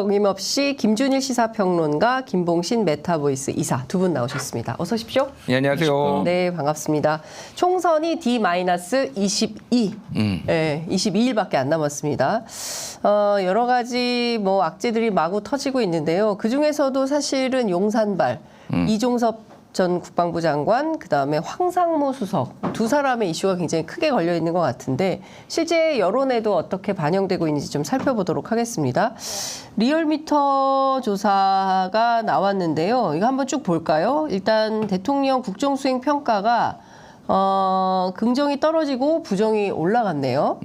어김없이 김준일 시사평론가, 김봉신 메타보이스 이사 두 분 나오셨습니다. 어서 오십시오. 네, 안녕하세요. 네, 반갑습니다. 총선이 D-22, 22일밖에 안 남았습니다. 여러 가지 악재들이 마구 터지고 있는데요. 그 중에서도 사실은 용산발, 이종섭 전 국방부 장관, 그다음에 황상무 수석 두 사람의 이슈가 굉장히 크게 걸려 있는 것 같은데 실제 여론에도 어떻게 반영되고 있는지 좀 살펴보도록 하겠습니다. 리얼미터 조사가 나왔는데요. 이거 한번 쭉 볼까요? 일단 대통령 국정수행 평가가 긍정이 떨어지고 부정이 올라갔네요.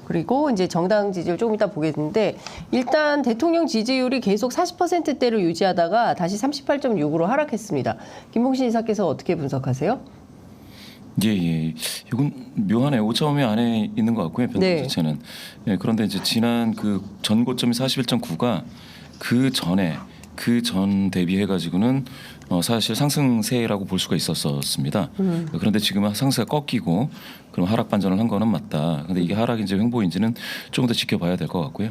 그리고 이제 정당 지지율 조금 이따 보겠는데 일단 대통령 지지율이 계속 40%대를 유지하다가 다시 38.6으로 하락했습니다. 김봉신 이사께서 어떻게 분석하세요? 예. 이건 묘하네. 오차범위 안에 있는 것 같고요. 변동 네. 자체는. 예, 그런데 이제 지난 그 전 고점이 41.9가 그 전 대비해 가지고는 사실 상승세라고 볼 수가 있었습니다. 그런데 지금은 상승세가 꺾이고 그럼 하락 반전을 한 거는 맞다. 근데 이게 하락인지 횡보인지는 조금 더 지켜봐야 될 것 같고요.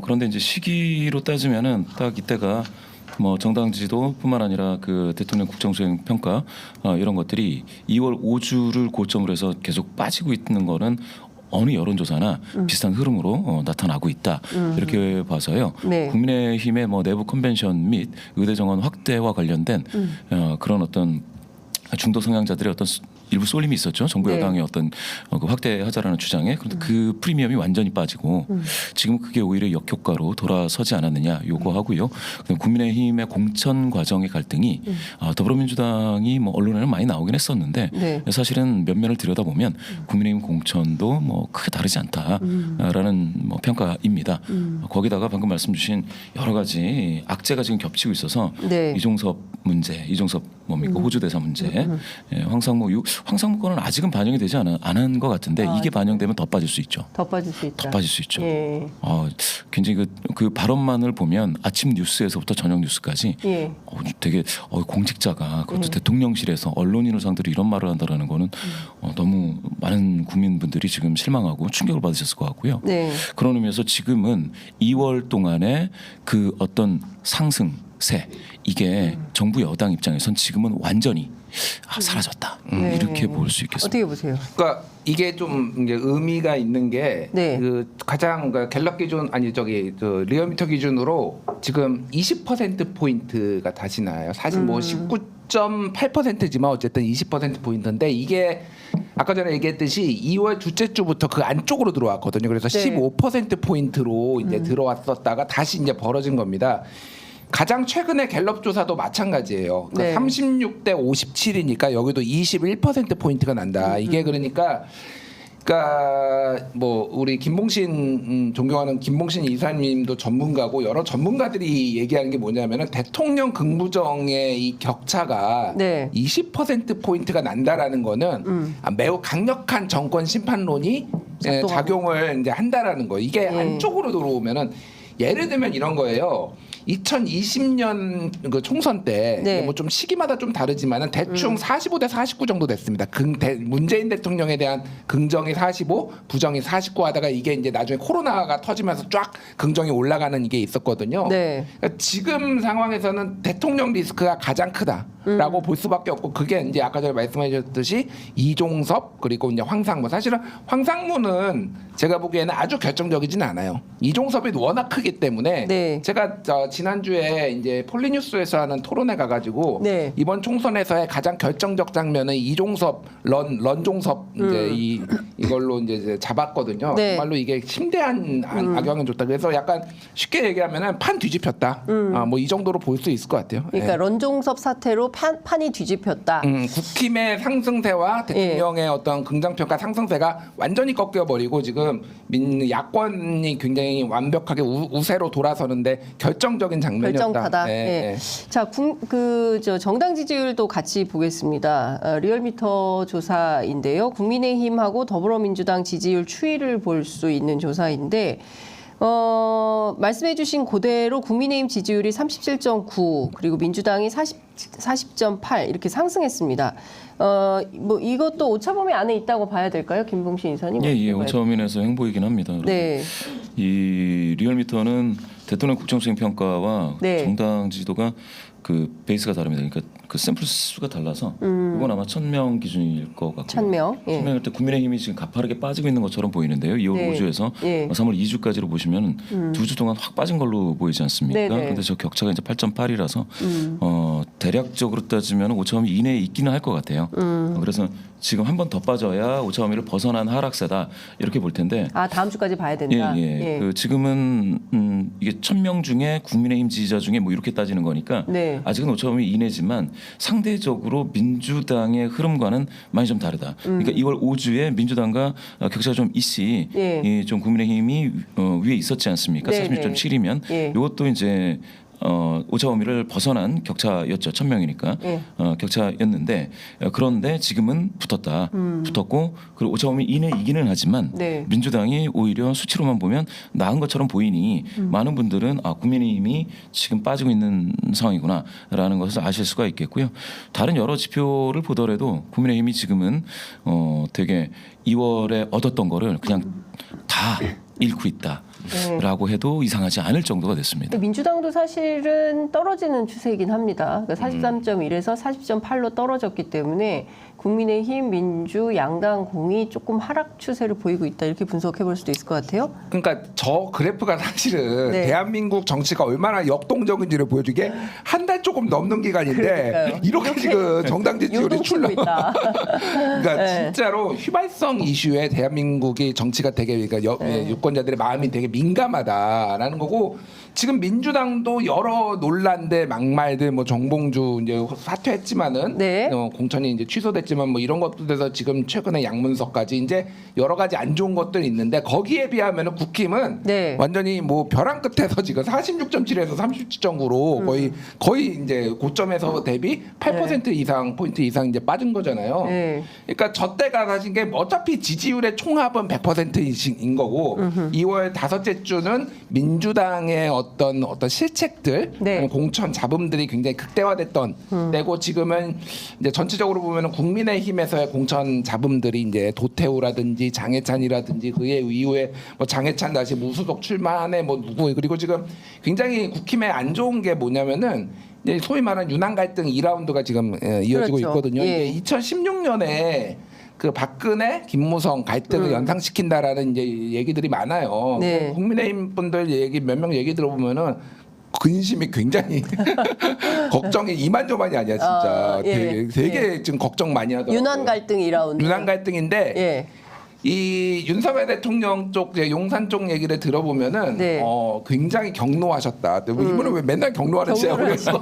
그런데 이제 시기로 따지면은 딱 이때가 정당 지지도뿐만 아니라 그 대통령 국정수행 평가 이런 것들이 2월 5주를 고점으로 해서 계속 빠지고 있는 거는 어느 여론조사나 비슷한 흐름으로 나타나고 있다. 이렇게 봐서요. 네. 국민의힘의 내부 컨벤션 및 의대 정원 확대와 관련된 그런 어떤 중도 성향자들의 어떤 일부 쏠림이 있었죠. 정부 네. 여당의 어떤 그 확대하자라는 주장에. 그런데 그 프리미엄이 완전히 빠지고 지금 그게 오히려 역효과로 돌아서지 않았느냐 요구하고요. 국민의힘의 공천 과정의 갈등이 더불어민주당이 언론에는 많이 나오긴 했었는데 네. 사실은 면면을 들여다보면 국민의힘 공천도 크게 다르지 않다라는 평가입니다. 거기다가 방금 말씀 주신 여러 가지 악재가 지금 겹치고 있어서 네. 이종섭 뭡니까 호주 대사 문제, 황상무 거는 아직은 반영이 되지 않은 것 같은데 이게 반영되면 더 빠질 수 있죠. 더 빠질 수 있다. 더 빠질 수 있죠. 예. 굉장히 그 발언만을 보면 아침 뉴스에서부터 저녁 뉴스까지 예. 되게 공직자가 그것도 대통령실에서 언론인을 상대로 이런 말을 한다라는 거는 너무 많은 국민분들이 지금 실망하고 충격을 받으셨을 것 같고요. 네. 그런 의미에서 지금은 2월 동안에 그 어떤 상승세 이게 정부 여당 입장에선 지금은 완전히 사라졌다. 네. 이렇게 볼 수 있겠습니다. 어떻게 보세요? 그러니까 이게 좀 이제 의미가 있는 게 네. 그 가장 갤럽 기준 리얼미터 기준으로 지금 20% 포인트가 다시 나요. 사실 19.8%지만 어쨌든 20% 포인트인데 이게 아까 전에 얘기했듯이 2월 둘째 주부터 그 안쪽으로 들어왔거든요. 그래서 네. 15% 포인트로 이제 들어왔었다가 다시 이제 벌어진 겁니다. 가장 최근의 갤럽 조사도 마찬가지예요. 네. 36대 57이니까 여기도 21% 포인트가 난다. 이게 그러니까 우리 김봉신 존경하는 김봉신 이사님도 전문가고 여러 전문가들이 얘기하는 게 뭐냐면은 대통령 긍부정의 이 격차가 네. 20% 포인트가 난다라는 거는 매우 강력한 정권 심판론이 작용을 이제 한다라는 거. 이게 안쪽으로 들어오면은 예를 들면 이런 거예요. 2020년 그 총선 때 네. 좀 시기마다 좀 다르지만은 대충 45대 49 정도 됐습니다. 문재인 대통령에 대한 긍정이 45, 부정이 49 하다가 이게 이제 나중에 코로나가 터지면서 쫙 긍정이 올라가는 이게 있었거든요. 네. 그러니까 지금 상황에서는 대통령 리스크가 가장 크다라고 볼 수밖에 없고 그게 이제 아까 전에 말씀하셨듯이 이종섭 그리고 이제 황상무. 사실은 황상무는 제가 보기에는 아주 결정적이진 않아요. 이종섭이 워낙 크기 때문에 네. 제가 지난주에 이제 폴리뉴스에서 하는 토론회 가가지고 네. 이번 총선에서의 가장 결정적 장면은 이종섭 런종섭 이제 이걸로 이제 잡았거든요. 네. 정말로 이게 심대한 악영향을 줬다. 그래서 약간 쉽게 얘기하면은 판 뒤집혔다. 이 정도로 볼 수 있을 것 같아요. 그러니까 예. 런종섭 사태로 판이 뒤집혔다. 국힘의 상승세와 대통령의 어떤 긍정평가 상승세가 완전히 꺾여버리고 지금 야권이 굉장히 완벽하게 우세로 돌아서는데 결정적인 장면이었다. 결정타다. 예. 자, 정당 지지율도 같이 보겠습니다. 리얼미터 조사인데요. 국민의힘하고 더불어민주당 지지율 추이를 볼 수 있는 조사인데 말씀해주신 그대로 국민의힘 지지율이 37.9 그리고 민주당이 40.8 이렇게 상승했습니다. 이것도 오차범위 안에 있다고 봐야 될까요, 김봉신 이사님? 예, 오차범위 내에서 횡보이긴 합니다. 네. 이 리얼미터는 대통령 국정수행 평가와 네. 정당 지지도가 그 베이스가 다릅니다. 그러니까 그 샘플 수가 달라서 이건 아마 1,000명 기준일 것 같고 1,000명. 예. 1,000명일 때 국민의힘이 지금 가파르게 빠지고 있는 것처럼 보이는데요. 2월 네. 5주에서 예. 3월 2주까지로 보시면 2주 동안 확 빠진 걸로 보이지 않습니까? 네네. 그런데 저 격차가 이제 8.8이라서 대략적으로 따지면 5.2 이내에 있기는 할 것 같아요. 그래서 지금 한 번 더 빠져야 5.2를 벗어난 하락세다 이렇게 볼 텐데. 아 다음 주까지 봐야 된다. 예. 그 지금은 이게 1,000명 중에 국민의힘 지지자 중에 뭐 이렇게 따지는 거니까 네. 아직은 5.2 이내지만 상대적으로 민주당의 흐름과는 많이 좀 다르다. 그러니까 2월 5주에 민주당과 격차가 좀 있이 예. 좀 국민의힘이 위에 있었지 않습니까? 네, 46.7이면 예. 이것도 이제 5.5미를 벗어난 격차였죠. 1,000명이니까 예. 격차였는데 그런데 지금은 붙었고 그리고 5.5미 이내이기는 하지만 네. 민주당이 오히려 수치로만 보면 나은 것처럼 보이니 많은 분들은 국민의힘이 지금 빠지고 있는 상황이구나라는 것을 아실 수가 있겠고요. 다른 여러 지표를 보더라도 국민의힘이 지금은 되게 2월에 얻었던 거를 그냥 다 잃고 있다. 라고 해도 이상하지 않을 정도가 됐습니다. 민주당도 사실은 떨어지는 추세이긴 합니다. 그러니까 43.1에서 40.8로 떨어졌기 때문에 국민의힘, 민주, 양당 공이 조금 하락 추세를 보이고 있다 이렇게 분석해 볼 수도 있을 것 같아요. 그러니까 저 그래프가 사실은 네. 대한민국 정치가 얼마나 역동적인지를 보여주게 한 달 조금 넘는 기간인데 그러니까요. 이렇게 지금 정당 지지율이 요동치고 있다. 그러니까 네. 진짜로 휘발성 이슈에 대한민국의 정치가 되게 그러니까 유권자들의 마음이 되게 민감하다라는 거고 지금 민주당도 여러 논란들 막말들 뭐 정봉주 이제 사퇴했지만은 네. 공천이 이제 취소됐지만 뭐 이런 것도 돼서 지금 최근에 양문석까지 이제 여러 가지 안 좋은 것들이 있는데 거기에 비하면은 국힘은 네. 완전히 뭐 벼랑 끝에서 지금 46.7에서 37.9로 거의 이제 고점에서 대비 8% 이상 포인트 이상 이제 빠진 거잖아요. 네. 그러니까 저 때가 사실 게 어차피 지지율의 총합은 100%인 거고 2월 다섯째 주는 민주당의 어떤 실책들, 네. 공천 잡음들이 굉장히 극대화됐던 때고 지금은 이제 전체적으로 보면은 국민의힘에서의 공천 잡음들이 이제 도태우라든지 장해찬이라든지 그의 이후에 뭐 장해찬 다시 무소속 출마하네 뭐 누구 그리고 지금 굉장히 국힘에 안 좋은 게 뭐냐면은 이제 소위 말하는 윤한 갈등 2라운드가 지금 이어지고 그렇죠. 있거든요. 예. 이게 2016년에 그 박근혜, 김무성 갈등을 연상시킨다라는 이제 얘기들이 많아요. 네. 국민의힘 분들 얘기 몇 명 얘기 들어보면은 근심이 굉장히 걱정이 이만저만이 아니야 진짜. 예. 되게 지금 걱정 많이 하더라고요. 윤한 갈등 2라운드. 윤한 갈등인데 예. 이 윤석열 대통령 쪽 이제 용산 쪽 얘기를 들어보면은 네. 굉장히 경로하셨다. 이분은 왜 맨날 경로하는지 모르겠어.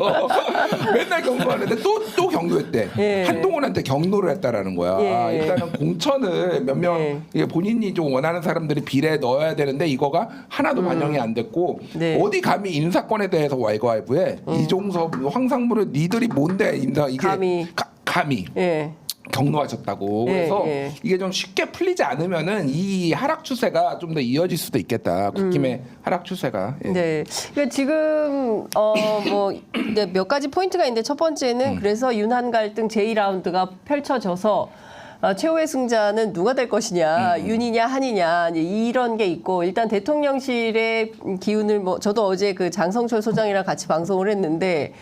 맨날 경로하는데 또 경로했대. 예. 한동훈한테 경로를 했다라는 거야. 예. 일단은 공천을 몇 명 예. 이게 본인이 좀 원하는 사람들이 비례에 넣어야 되는데 이거가 하나도 반영이 안 됐고 네. 어디 감히 인사권에 대해서 왈가왈부해 이종섭, 황상무를 니들이 뭔데 인사 이게 감히. 예. 경로하셨다고. 예, 그래서 예. 이게 좀 쉽게 풀리지 않으면은 이 하락 추세가 좀 더 이어질 수도 있겠다. 국힘의 하락 추세가. 예. 네. 그러니까 지금 뭐 이제 몇 가지 포인트가 있는데 첫 번째는 그래서 윤한 갈등 제2라운드가 펼쳐져서 최후의 승자는 누가 될 것이냐, 윤이냐 한이냐 이제 이런 게 있고 일단 대통령실의 기운을 뭐 저도 어제 그 장성철 소장이랑 같이 방송을 했는데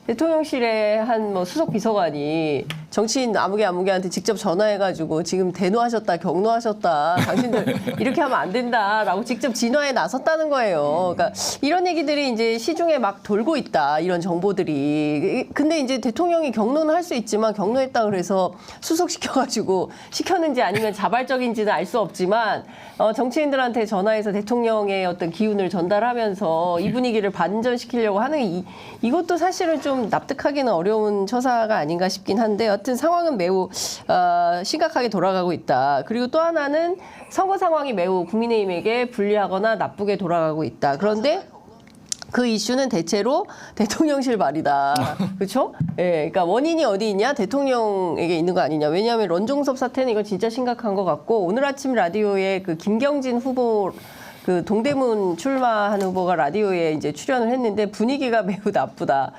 대통령실의 한 뭐 수석 비서관이 정치인 아무개한테 직접 전화해가지고 지금 대노하셨다, 경노하셨다, 당신들 이렇게 하면 안 된다라고 직접 진화에 나섰다는 거예요. 그러니까 이런 얘기들이 이제 시중에 막 돌고 있다, 이런 정보들이. 근데 이제 대통령이 경로는 할 수 있지만 경로했다 그래서 수석시켜가지고 시켰는지 아니면 자발적인지는 알 수 없지만 정치인들한테 전화해서 대통령의 어떤 기운을 전달하면서 이 분위기를 반전시키려고 하는 이것도 사실은 좀 납득하기는 어려운 처사가 아닌가 싶긴 한데 여튼 상황은 매우 심각하게 돌아가고 있다. 그리고 또 하나는 선거 상황이 매우 국민의힘에게 불리하거나 나쁘게 돌아가고 있다. 그런데 그 이슈는 대체로 대통령실 말이다. 그렇죠? 예. 그러니까 원인이 어디 있냐? 대통령에게 있는 거 아니냐? 왜냐하면 런종섭 사태는 이건 진짜 심각한 것 같고 오늘 아침 라디오에 그 김경진 후보 그 동대문 출마하는 후보가 라디오에 이제 출연을 했는데 분위기가 매우 나쁘다,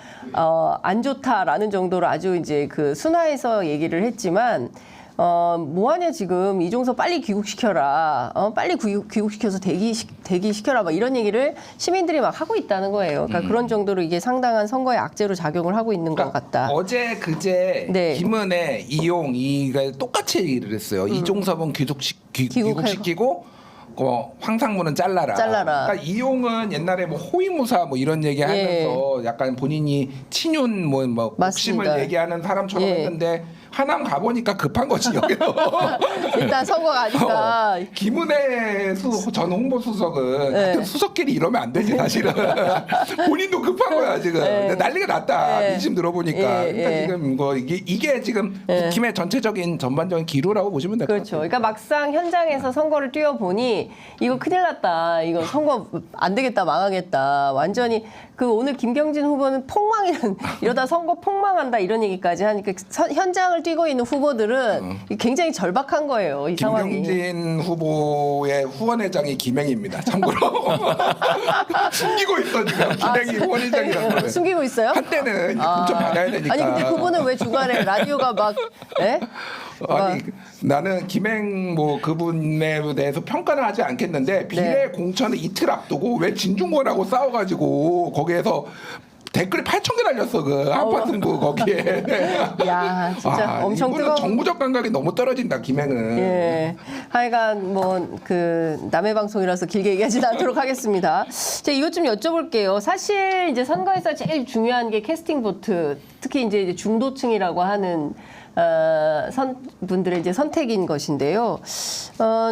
안 좋다라는 정도로 아주 이제 그 순화해서 얘기를 했지만 뭐하냐 지금 이종석 빨리 귀국시켜라. 빨리 귀국시켜서 대기시켜라. 막 이런 얘기를 시민들이 막 하고 있다는 거예요. 그러니까 그런 정도로 이게 상당한 선거의 악재로 작용을 하고 있는 것 같다. 어제 그제 네. 김은혜, 이용이가 똑같이 얘기를 했어요. 이종섭은 귀국시키고 황상무는 잘라라. 그러니까 이용은 옛날에 뭐 호위무사 뭐 이런 얘기하면서 약간 본인이 친윤 뭐 욕심을 맞습니다. 얘기하는 사람처럼 예. 했는데 하남 가보니까 급한 거지 여기도. 일단 선거가 아니까. 김은혜 전 홍보수석은 네. 같은 수석끼리 이러면 안 되지 사실은. 본인도 급한 거야 지금. 네. 난리가 났다. 네. 민심 들어보니까. 예, 그러니까 예. 지금 뭐 이게 지금 예. 국힘의 전체적인 전반적인 기류라고 보시면 될 것 그렇죠. 같아요. 그러니까 막상 현장에서 선거를 뛰어보니 이거 큰일 났다. 이거 선거 안 되겠다. 망하겠다. 완전히 그 오늘 김경진 후보는 이러다 선거 폭망한다 이런 얘기까지 하니까 현장을 뛰고 있는 후보들은 굉장히 절박한 거예요. 이 상황이. 김경진 후보의 후원회장이 김행입니다. 참고로 숨기고 있어 지금 김행이 후원회장이라는 걸. 숨기고 있어요? 한때는 좀 받아야 되니까. 아니 근데 그분은 왜 중간에 라디오가 막 예? 아니 나는 김행 뭐 그분에 대해서 평가는 하지 않겠는데 비례 공천을 이틀 앞두고 왜 진중권하고 싸워가지고 거기에서 댓글이 8,000개 달렸어 그 한판 승부 거기에. 야 진짜 엄청 이분은 뜨거워. 정부적 감각이 너무 떨어진다 김행은. 예. 하여간 뭐 그 남의 방송이라서 길게 얘기하지는 않도록 하겠습니다. 제가 이것 좀 여쭤볼게요. 사실 이제 선거에서 제일 중요한 게 캐스팅 보트, 특히 이제 중도층이라고 하는 분들의 이제 선택인 것인데요.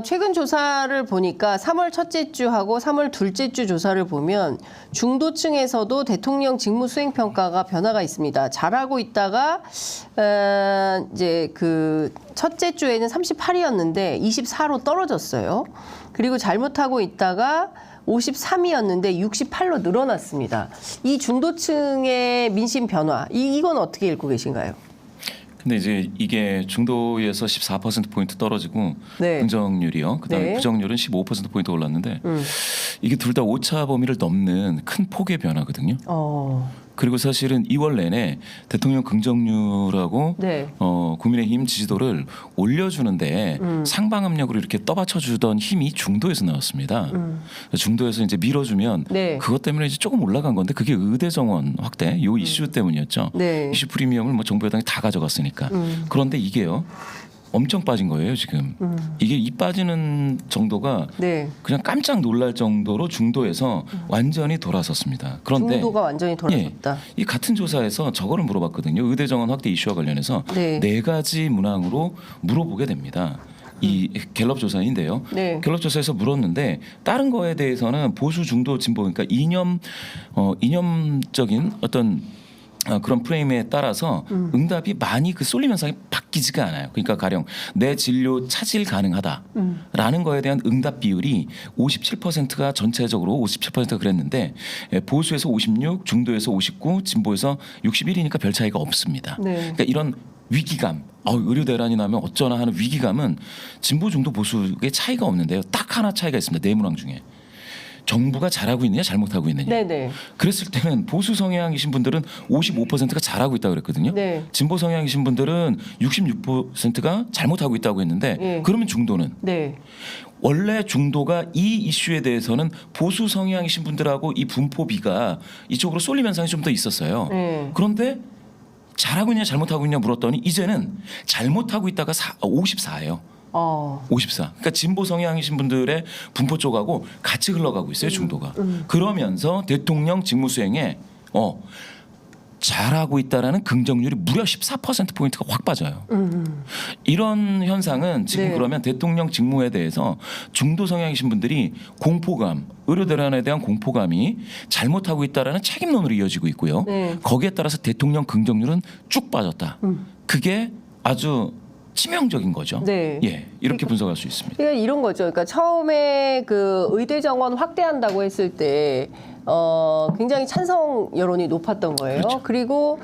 최근 조사를 보니까 3월 첫째 주하고 3월 둘째 주 조사를 보면 중도층에서도 대통령 직무 수행 평가가 변화가 있습니다. 잘하고 있다가 이제 그 첫째 주에는 38이었는데 24로 떨어졌어요. 그리고 잘못하고 있다가 53이었는데 68로 늘어났습니다. 이 중도층의 민심 변화, 이건 어떻게 읽고 계신가요? 근데 이제 이게 중도에서 14%포인트 떨어지고 네. 긍정률이요. 그다음에 네. 부정률은 15%포인트 올랐는데 이게 둘 다 오차 범위를 넘는 큰 폭의 변화거든요. 그리고 사실은 2월 내내 대통령 긍정률하고 네. 국민의힘 지지도를 올려주는데 상방 압력으로 이렇게 떠받쳐주던 힘이 중도에서 나왔습니다. 중도에서 이제 밀어주면 네. 그것 때문에 이제 조금 올라간 건데 그게 의대 정원 확대 요 이슈 때문이었죠. 네. 이슈 프리미엄을 뭐 정부 여당이 다 가져갔으니까. 그런데 이게요. 엄청 빠진 거예요 지금. 이게 이 빠지는 정도가 네. 그냥 깜짝 놀랄 정도로 중도에서 완전히 돌아섰습니다. 그런데 중도가 완전히 돌아섰다. 이 같은 조사에서 저거를 물어봤거든요. 의대 정원 확대 이슈와 관련해서 네 가지 문항으로 물어보게 됩니다. 이 갤럽 조사인데요. 네. 갤럽 조사에서 물었는데 다른 거에 대해서는 보수 중도 진보 그러니까 이념적인 어떤 그런 프레임에 따라서 응답이 많이 그 쏠림 현상이 바뀌지가 않아요. 그러니까 가령 내 진료 차질 가능하다라는 거에 대한 응답 비율이 57%가 전체적으로 57%가 그랬는데 보수에서 56, 중도에서 59, 진보에서 61이니까 별 차이가 없습니다. 네. 그러니까 이런 위기감, 의료 대란이 나면 어쩌나 하는 위기감은 진보, 중도, 보수의 차이가 없는데요. 딱 하나 차이가 있습니다. 네 문항 중에. 정부가 잘하고 있느냐 잘못하고 있느냐. 네네. 그랬을 때는 보수 성향이신 분들은 55%가 잘하고 있다고 그랬거든요. 네. 진보 성향이신 분들은 66%가 잘못하고 있다고 했는데 네. 그러면 중도는 네. 원래 중도가 이 이슈에 대해서는 보수 성향이신 분들하고 이 분포비가 이쪽으로 쏠림 현상이 좀 더 있었어요. 네. 그런데 잘하고 있냐 잘못하고 있냐 물었더니 이제는 잘못하고 있다가 54예요. 54. 그러니까 진보 성향이신 분들의 분포 쪽하고 같이 흘러가고 있어요 중도가. 그러면서 대통령 직무수행에 잘하고 있다라는 긍정률이 무려 14%포인트가 확 빠져요. 이런 현상은 지금 네. 그러면 대통령 직무에 대해서 중도 성향이신 분들이 공포감, 의료 대란에 대한 공포감이 잘못하고 있다라는 책임론으로 이어지고 있고요. 네. 거기에 따라서 대통령 긍정률은 쭉 빠졌다. 그게 아주 치명적인 거죠. 네. 예, 이렇게 분석할 수 있습니다. 그러니까 이런 거죠. 그러니까 처음에 그 의대 정원 확대한다고 했을 때 굉장히 찬성 여론이 높았던 거예요. 그렇죠. 그리고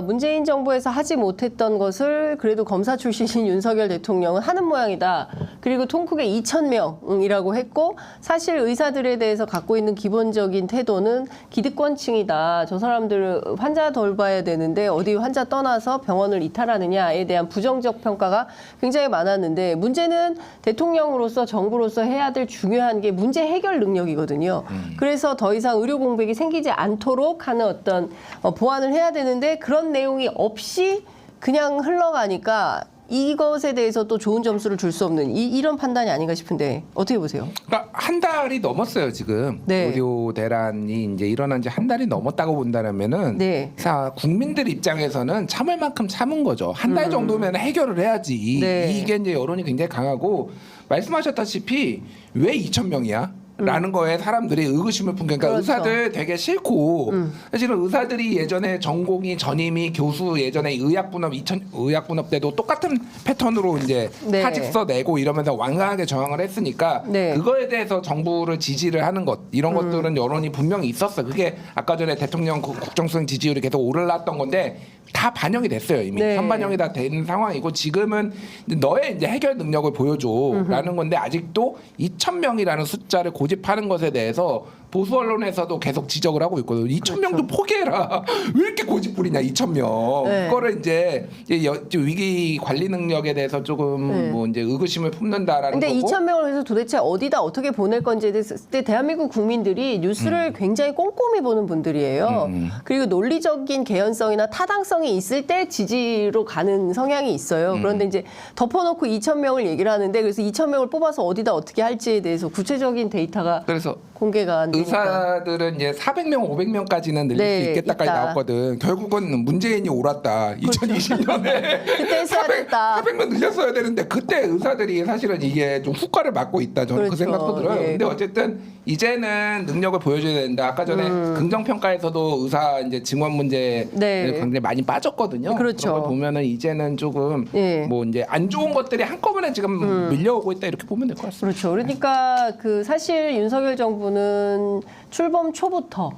문재인 정부에서 하지 못했던 것을 그래도 검사 출신인 윤석열 대통령은 하는 모양이다. 그리고 통크게 2,000명이라고 했고 사실 의사들에 대해서 갖고 있는 기본적인 태도는 기득권층이다. 저 사람들 환자 돌봐야 되는데 어디 환자 떠나서 병원을 이탈하느냐에 대한 부정적 평가가 굉장히 많았는데 문제는 대통령으로서 정부로서 해야 될 중요한 게 문제 해결 능력이거든요. 그래서 더 이상 의료 공백이 생기지 않도록 하는 어떤 보완을 해야 되는데 그런 내용이 없이 그냥 흘러가니까 이것에 대해서 또 좋은 점수를 줄 수 없는 이런 판단이 아닌가 싶은데 어떻게 보세요? 그러니까 한 달이 넘었어요 지금. 네. 의료 대란이 이제 일어난 지 한 달이 넘었다고 본다면은 네. 국민들 입장에서는 참을 만큼 참은 거죠. 한 달 정도면 해결을 해야지. 네. 이게 이제 여론이 굉장히 강하고 말씀하셨다시피 왜 2,000명이야? 라는 거에 사람들이 의구심을 푼 그러니까 그렇죠. 의사들 되게 싫고 사실은 의사들이 예전에 전공의 전임의 교수 예전에 의학분업 때도 똑같은 패턴으로 이제 네. 사직서 내고 이러면서 완강하게 저항을 했으니까 네. 그거에 대해서 정부를 지지를 하는 것 이런 것들은 여론이 분명히 있었어. 그게 아까 전에 대통령 국정수행 지지율이 계속 오르났던 건데 다 반영이 됐어요 이미. 네. 선반영이 다 된 상황이고 지금은 너의 이제 해결 능력을 보여줘라는 건데 아직도 2,000명이라는 숫자를 고집하는 것에 대해서 보수 언론에서도 계속 지적을 하고 있거든요. 2,000명도 포기해라. 왜 이렇게 고집부리냐 2,000명. 네. 그거를 이제 위기 관리 능력에 대해서 조금 뭐 이제 의구심을 품는다라는 근데 거고. 2,000명을 해서 도대체 어디다 어떻게 보낼 건지에 대해서 그때 대한민국 국민들이 뉴스를 굉장히 꼼꼼히 보는 분들이에요. 그리고 논리적인 개연성이나 타당성이 있을 때 지지로 가는 성향이 있어요. 그런데 이제 덮어놓고 2,000명을 얘기를 하는데 그래서 2,000명을 뽑아서 어디다 어떻게 할지에 대해서 구체적인 데이터가 그래서 공개가 안 되니까. 의사들은 이제 400명, 500명까지는 늘릴 네, 수 있겠다까지 있다. 나왔거든. 결국은 문재인이 옳았다. 2020년에 그때 했어야 됐다. 400명 늘렸어야 되는데 그때 의사들이 사실은 이게 좀 후과를 맞고 있다. 저는 그 그렇죠. 생각도 들어요. 예. 근데 어쨌든 이제는 능력을 보여줘야 된다. 아까 전에 긍정 평가에서도 의사 이제 증원 문제에 네. 굉장히 많이 빠졌거든요. 그렇죠. 그런 걸 보면은 이제는 조금 예. 뭐 이제 안 좋은 것들이 한꺼번에 지금 밀려오고 있다 이렇게 보면 될 것 같습니다. 그렇죠. 그러니까 그 사실 윤석열 정부는 출범 초부터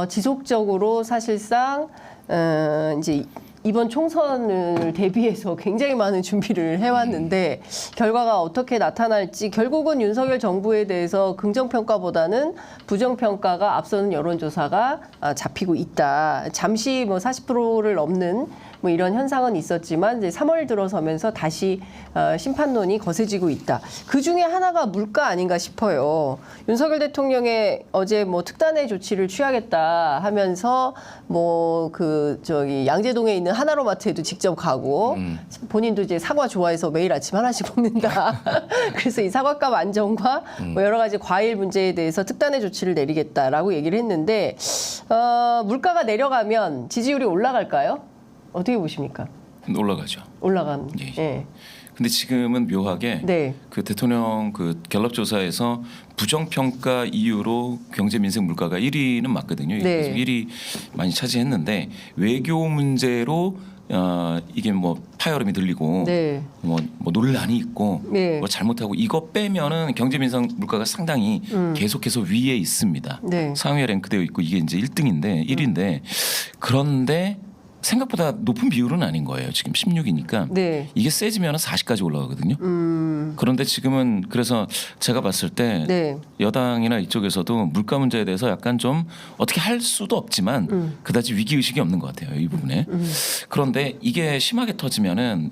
지속적으로 사실상 이제 이번 총선을 대비해서 굉장히 많은 준비를 해왔는데 결과가 어떻게 나타날지 결국은 윤석열 정부에 대해서 긍정평가보다는 부정평가가 앞서는 여론조사가 잡히고 있다. 잠시 뭐 40%를 넘는 뭐 이런 현상은 있었지만 이제 3월 들어서면서 다시 심판론이 거세지고 있다. 그 중에 하나가 물가 아닌가 싶어요. 윤석열 대통령의 어제 뭐 특단의 조치를 취하겠다 하면서 뭐 양재동에 있는 하나로마트에도 직접 가고 본인도 이제 사과 좋아해서 매일 아침 하나씩 먹는다. 그래서 이 사과값 안정과 뭐 여러 가지 과일 문제에 대해서 특단의 조치를 내리겠다라고 얘기를 했는데 물가가 내려가면 지지율이 올라갈까요? 어떻게 보십니까? 올라가죠. 올라간. 예. 예. 근데 지금은 묘하게 네. 그 대통령 그 갤럽 조사에서 부정평가 이유로 경제 민생 물가가 1위는 맞거든요. 네. 그래서 1위 많이 차지했는데 외교 문제로 이게 뭐 파열음이 들리고 네. 뭐 논란이 있고 네. 뭐 잘못하고 이거 빼면은 경제 민생 물가가 상당히 계속해서 위에 있습니다. 네. 상위에 랭크되어 있고 이게 이제 1등인데 1위인데 그런데 생각보다 높은 비율은 아닌 거예요. 지금 16이니까 네. 이게 세지면 40까지 올라가거든요. 그런데 지금은 그래서 제가 봤을 때 네. 여당이나 이쪽에서도 물가 문제에 대해서 약간 좀 어떻게 할 수도 없지만 그다지 위기 의식이 없는 것 같아요. 이 부분에. 그런데 이게 심하게 터지면은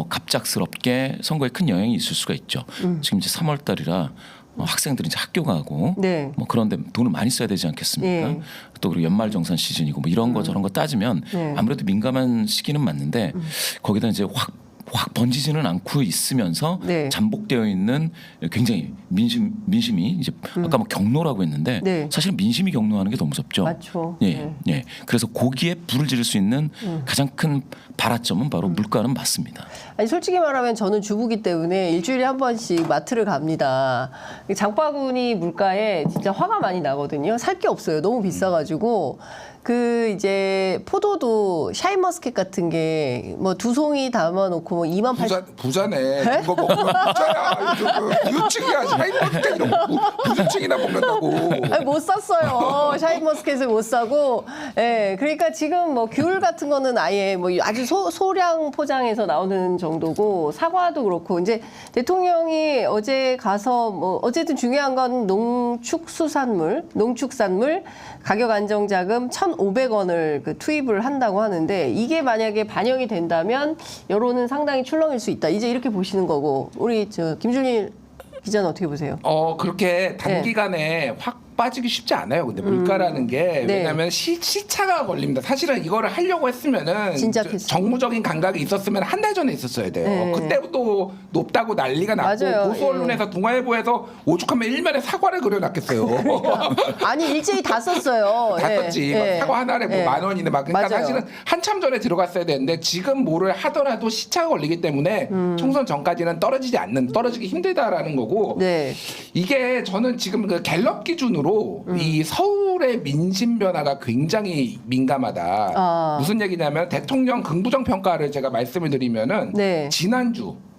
갑작스럽게 선거에 큰 영향이 있을 수가 있죠. 지금 이제 3월 달이라 학생들이 이제 학교 가고 네. 뭐 그런데 돈을 많이 써야 되지 않겠습니까? 네. 또 그리고 연말정산 시즌이고 뭐 이런 거 저런 거 따지면 네. 아무래도 민감한 시기는 맞는데 거기다 이제 확 번지지는 않고 있으면서 네. 잠복되어 있는 굉장히 민심이 이제 아까 뭐 경로라고 했는데 네. 사실 민심이 경로하는 게 더 무섭죠. 맞죠. 예, 네. 예. 그래서 거기에 불을 지를 수 있는 가장 큰 발화점은 바로 물가는 맞습니다. 아니 솔직히 말하면 저는 주부기 때문에 일주일에 한 번씩 마트를 갑니다. 장바구니 물가에 진짜 화가 많이 나거든요. 살 게 없어요. 너무 비싸가지고 그 이제 포도도 샤인머스켓 같은 게 뭐 2송이 담아놓고 놓고 뭐 2만 8천 부자네. 이거 먹으면 부자야. 부유층이야. 샤인머스켓 이런 부유층이나 먹는다고. 아니, 못 샀어요. 샤인머스켓을 못 사고. 예, 그러니까 지금 뭐 귤 같은 거는 아예 뭐 아주 소량 포장해서 나오는 정도고 사과도 그렇고 이제 대통령이 어제 가서 뭐 어쨌든 중요한 건 농축산물 가격 안정자금 1,500원을 그 투입을 한다고 하는데 이게 만약에 반영이 된다면 여론은 상당히 출렁일 수 있다. 이제 이렇게 보시는 거고 우리 저 김준일 기자는 어떻게 보세요? 그렇게 단기간에 확 빠지기 쉽지 않아요. 근데 물가라는 게 네. 왜냐하면 시차가 걸립니다. 사실은 이거를 하려고 했으면은 진작했어요. 정무적인 감각이 있었으면 한 달 전에 있었어야 돼요. 네. 그때부터 높다고 난리가 났고 맞아요. 보수 언론에서 동아일보에서 오죽하면 일면에 사과를 그려놨겠어요. 아니 일제히 다 썼어요. 다 예, 썼지. 예. 막 사과 하나에 뭐 예. 10,000원이네 막. 그러니까 맞아요. 사실은 한참 전에 들어갔어야 되는데 지금 뭐를 하더라도 시차가 걸리기 때문에 총선 전까지는 떨어지기 힘들다라는 거고. 네. 이게 저는 지금 그 갤럽 기준으로 이 서울의 민심 변화가 굉장히 민감하다. 아. 무슨 얘기냐면 대통령 긍부정 평가를 제가 말씀을 드리면은 네.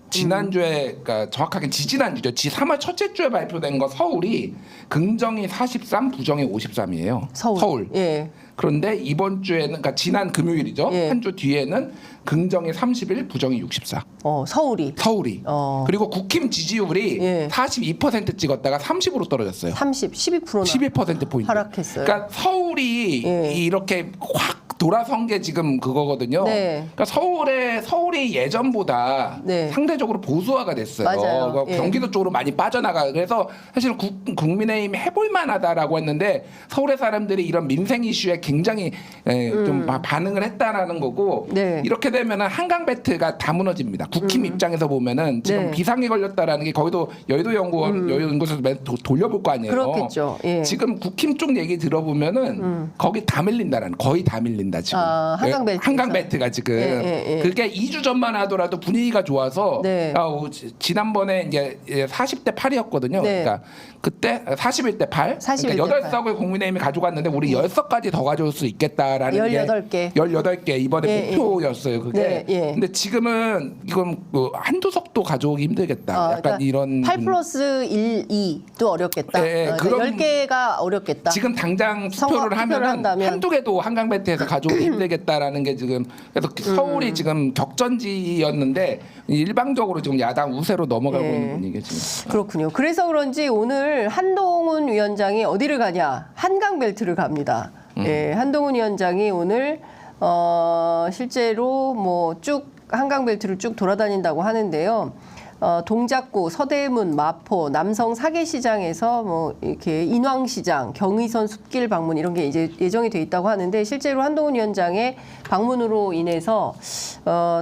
지난주에 그러니까 정확하게 지지난주죠. 3월 첫째 주에 발표된 거 서울이 긍정이 43, 부정이 53이에요. 서울. 예. 그런데 이번 주에는 그러니까 지난 금요일이죠. 예. 한 주 뒤에는 긍정이 31, 부정이 64. 서울이 서울이. 그리고 국힘 지지율이 예. 42% 찍었다가 30으로 떨어졌어요. 12%나 11%포인트. 하락했어요. 그러니까 서울이 예. 이렇게 확 돌아선 게 지금 그거거든요. 네. 그러니까 서울이 예전보다 네. 상대적으로 보수화가 됐어요. 맞아요. 그러니까 예. 경기도 쪽으로 많이 빠져나가. 그래서 사실 국민의힘이 해볼 만하다라고 했는데 서울의 사람들이 이런 민생 이슈에 굉장히 좀 반응을 했다라는 거고 네. 이렇게 되면은 한강 벨트가 다 무너집니다. 국힘 입장에서 보면은 지금 네. 비상이 걸렸다라는 게 거기도 여의도 연구소에서 돌려볼 거 아니에요. 그렇겠죠. 예. 지금 국힘 쪽 얘기 들어보면은 거기 다 밀린다라는 거의 다 밀린다 지금. 한강 벨트에서. 한강 벨트가 지금 예. 그게 2주 전만 하더라도 분위기가 좋아서 네. 지난번에 이제 40대 8이었거든요. 네. 그러니까 그때 41대 8. 41대 그러니까 8석을 국민의힘이 가져갔는데 우리 10석까지 더 가져올 수 있겠다라는 18개. 게 18개 이번에 예, 목표였어요. 그게. 네, 예. 근데 지금은 이건 뭐 한두 석도 가져오기 힘들겠다. 약간 그러니까 이런 8+1, 2도 어렵겠다. 예, 그러니까 그런- 10개가 어렵겠다. 지금 당장 선거 투표를 하면은 한다면. 한두 개도 한강벨트에서 가져오기 힘들겠다라는 게 지금 그래서 서울이 지금 격전지였는데 일방적으로 지금 야당 우세로 넘어가고 예. 있는 분위기 지금. 그렇군요. 그래서 그런지 오늘 한동훈 위원장이 어디를 가냐? 한강벨트를 갑니다. 예, 한동훈 위원장이 오늘 실제로 뭐 쭉 한강벨트를 쭉 돌아다닌다고 하는데요. 동작구, 서대문, 마포, 남성 사계시장에서 뭐 이렇게 인왕시장, 경의선 숲길 방문 이런 게 이제 예정이 돼 있다고 하는데 실제로 한동훈 위원장의 방문으로 인해서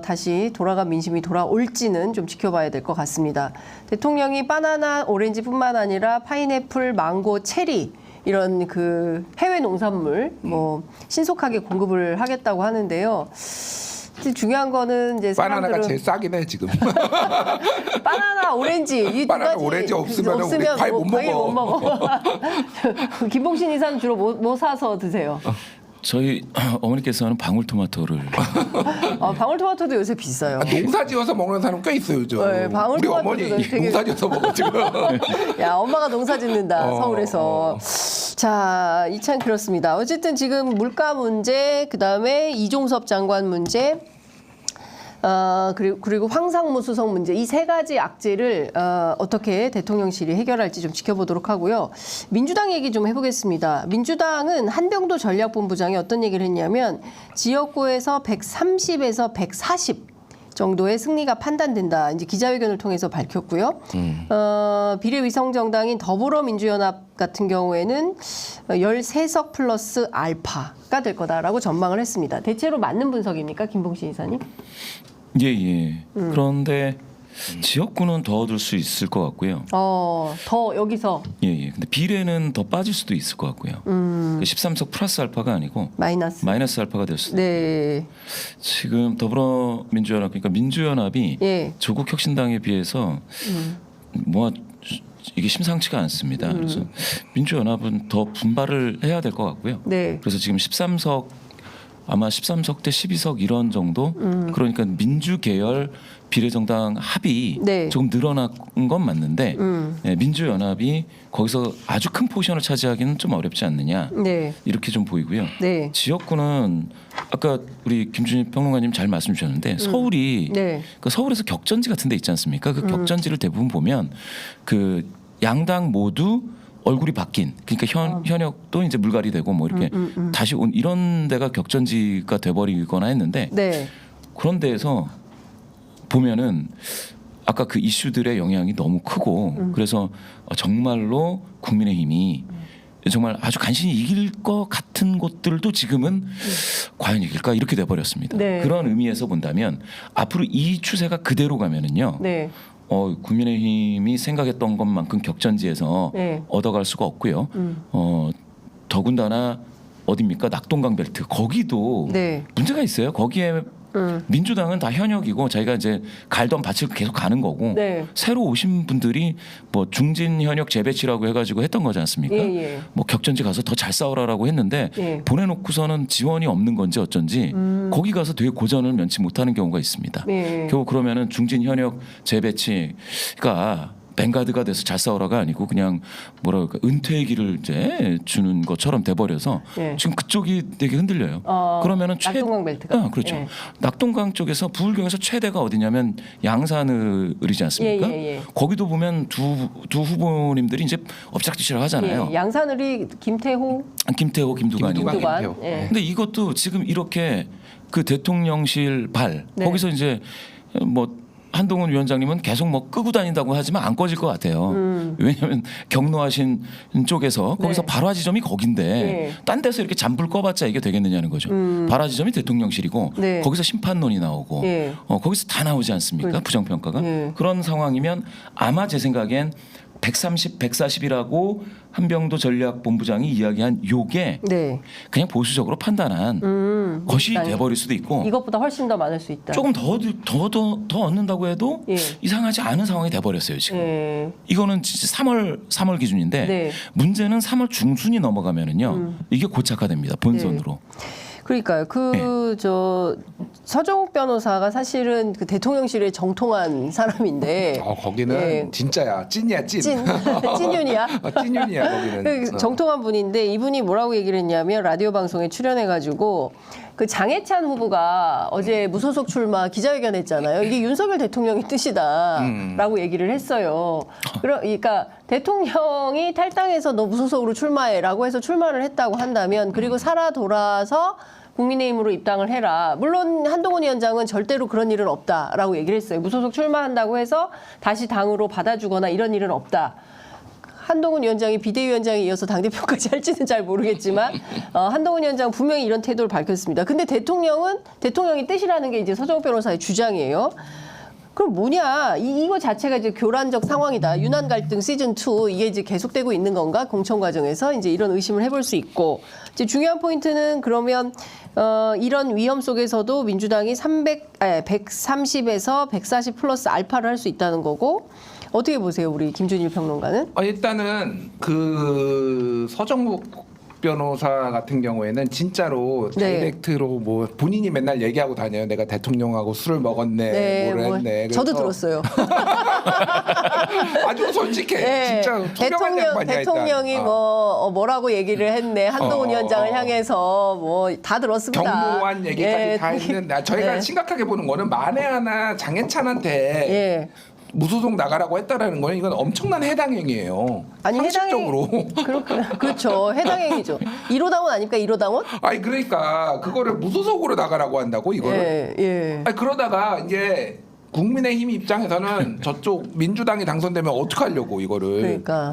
다시 돌아간 민심이 돌아올지는 좀 지켜봐야 될 것 같습니다. 대통령이 바나나, 오렌지뿐만 아니라 파인애플, 망고, 체리 이런 그 해외 농산물 뭐 신속하게 공급을 하겠다고 하는데요. 중요한 거는 이제 바나나가 사람들은 제일 싸긴 해 지금. 바나나, 오렌지 이 두 바나나, 가지 오렌지 없으면은 우리 과일 못 과일 못 먹어. 먹어. 김봉신 이사는 주로 뭐 사서 드세요? 저희 어머니께서는 방울토마토를 방울토마토도 요새 비싸요. 농사지어서 먹는 사람 꽤 있어요 요즘. 네, 우리 방울토마토도 어머니 되게- 농사지어서 먹어 지금. 야, 엄마가 농사 짓는다, 서울에서. 자, 이 참 그렇습니다. 어쨌든 지금 물가 문제, 그 다음에 이종섭 장관 문제, 그리고 황상무 수석 문제, 이 세 가지 악재를 어떻게 대통령실이 해결할지 좀 지켜보도록 하고요. 민주당 얘기 좀 해보겠습니다. 민주당은 한병도 전략본부장이 어떤 얘기를 했냐면 지역구에서 130에서 140 정도의 승리가 판단된다. 이제 기자회견을 통해서 밝혔고요. 비례위성정당인 더불어민주연합 같은 경우에는 13석 플러스 알파가 될 거다라고 전망을 했습니다. 대체로 맞는 분석입니까, 김봉신 이사님? 예. 그런데 지역구는 더 얻을 수 있을 것 같고요. 더 여기서 예. 근데 비례는 더 빠질 수도 있을 것 같고요. 13석 플러스 알파가 아니고 마이너스 알파가 될 수도. 네. 지금 더불어민주연합 그러니까 민주연합이 예. 조국혁신당에 비해서 뭐 이게 심상치가 않습니다. 그래서 민주연합은 더 분발을 해야 될 것 같고요. 네. 그래서 지금 13석 아마 13석 대 12석 이런 정도. 그러니까 민주계열 비례정당 합이 네. 조금 늘어난 건 맞는데 예, 민주연합이 거기서 아주 큰 포지션을 차지하기는 좀 어렵지 않느냐 네. 이렇게 좀 보이고요. 네. 지역구는 아까 우리 김준일 평론가님 잘 말씀 주셨는데 서울이 네. 그 서울에서 격전지 같은 데 있지 않습니까? 그 격전지를 대부분 보면 그 양당 모두 얼굴이 바뀐 그러니까 현역도 이제 물갈이 되고 뭐 이렇게 다시 온 이런 데가 격전지가 돼버리거나 했는데 네. 그런 데에서 보면은 아까 그 이슈들의 영향이 너무 크고 그래서 정말로 국민의힘이 정말 아주 간신히 이길 것 같은 곳들도 지금은 과연 이길까 이렇게 돼버렸습니다. 네. 그런 의미에서 본다면 앞으로 이 추세가 그대로 가면은요. 네. 국민의힘이 생각했던 것만큼 격전지에서 네. 얻어갈 수가 없고요. 더군다나 어디입니까? 낙동강 벨트 거기도 네. 문제가 있어요. 거기에 민주당은 다 현역이고 자기가 이제 갈던 밭을 계속 가는 거고 네. 새로 오신 분들이 뭐 중진 현역 재배치라고 해가지고 했던 거지 않습니까? 예, 예. 뭐 격전지 가서 더 잘 싸우라라고 했는데 예. 보내놓고서는 지원이 없는 건지 어쩐지 거기 가서 되게 고전을 면치 못하는 경우가 있습니다. 예. 결국 그러면은 중진 현역 재배치가 뱅가드가 돼서 잘 싸우라가 아니고 그냥 뭐랄까 은퇴의 길을 이제 주는 것처럼 돼버려서 예. 지금 그쪽이 되게 흔들려요. 그러면은 낙동강 벨트가? 그렇죠. 예. 낙동강 쪽에서 부울경에서 최대가 어디냐면 양산을이지 않습니까? 예, 예, 예. 거기도 보면 두 후보님들이 이제 엎작뒤치락 하잖아요. 예. 양산을이 김태호, 김태호, 김두관이고. 김두관. 김태호. 예. 근데 이것도 지금 이렇게 그 대통령실 발 네. 거기서 이제 뭐 한동훈 위원장님은 계속 뭐 끄고 다닌다고 하지만 안 꺼질 것 같아요. 왜냐하면 경로하신 쪽에서 거기서 네. 발화 지점이 거긴데 네. 딴 데서 이렇게 잔불 꺼봤자 이게 되겠느냐는 거죠. 발화 지점이 대통령실이고 네. 거기서 심판론이 나오고 네. 거기서 다 나오지 않습니까? 부정평가가. 네. 그런 상황이면 아마 제 생각엔 130, 140이라고 한병도 전략본부장이 이야기한 요게 네. 그냥 보수적으로 판단한 것이 일단 돼버릴 수도 있고 이것보다 훨씬 더 많을 수 있다. 조금 더 얻는다고 해도 예. 이상하지 않은 상황이 돼버렸어요 지금. 예. 이거는 진짜 3월 기준인데 네. 문제는 3월 중순이 넘어가면은요 이게 고착화됩니다 본선으로. 그러니까요. 저 서정욱 변호사가 사실은 그 대통령실에 정통한 사람인데 거기는 예. 진짜야 찐이야 찐. 찐윤이야. 찐윤이야 거기는. 그 정통한 분인데 이분이 뭐라고 얘기를 했냐면 라디오 방송에 출연해가지고 그 장해찬 후보가 어제 무소속 출마 기자회견했잖아요. 이게 윤석열 대통령의 뜻이다라고 얘기를 했어요. 그러니까 대통령이 탈당해서 너 무소속으로 출마해라고 해서 출마를 했다고 한다면 그리고 살아 돌아서 국민의힘으로 입당을 해라. 물론 한동훈 위원장은 절대로 그런 일은 없다라고 얘기를 했어요. 무소속 출마한다고 해서 다시 당으로 받아주거나 이런 일은 없다. 한동훈 위원장이 비대위원장에 이어서 당대표까지 할지는 잘 모르겠지만 한동훈 위원장은 분명히 이런 태도를 밝혔습니다. 근데 대통령이 뜻이라는 게 이제 서정욱 변호사의 주장이에요. 그럼 뭐냐? 이거 자체가 이제 교란적 상황이다. 유난 갈등 시즌 2 이게 이제 계속되고 있는 건가? 공천 과정에서 이제 이런 의심을 해볼 수 있고 이제 중요한 포인트는 그러면 이런 위험 속에서도 민주당이 130에서 140 플러스 알파를 할 수 있다는 거고 어떻게 보세요, 우리 김준일 평론가는? 일단은 그 서정욱 변호사 같은 경우에는 진짜로 네. 다이렉트로 뭐 본인이 맨날 얘기하고 다녀요. 내가 대통령하고 술을 먹었네, 뭘 했네. 저도 그래서 들었어요. 아주 솔직해. 네. 진짜 투명한 양반이야, 대통령이 일단. 뭐라고 얘기를 했네. 한동훈 위원장을 향해서 뭐 다 들었습니다. 경무한 얘기까지 예, 다 했는데 저희가 네. 심각하게 보는 거는 만에 하나 장해찬한테 예. 무소속 나가라고 했다라는 거는 이건 엄청난 해당 행위예요. 아니 상식적으로. 그렇죠. 해당 행위죠. 1호당원 아닙니까? 1호당원? 아니 그러니까 그거를 무소속으로 나가라고 한다고 이거를. 예, 예. 아니 그러다가 이제 국민의힘 입장에서는 저쪽 민주당이 당선되면 어떻게 하려고 이거를. 그러니까.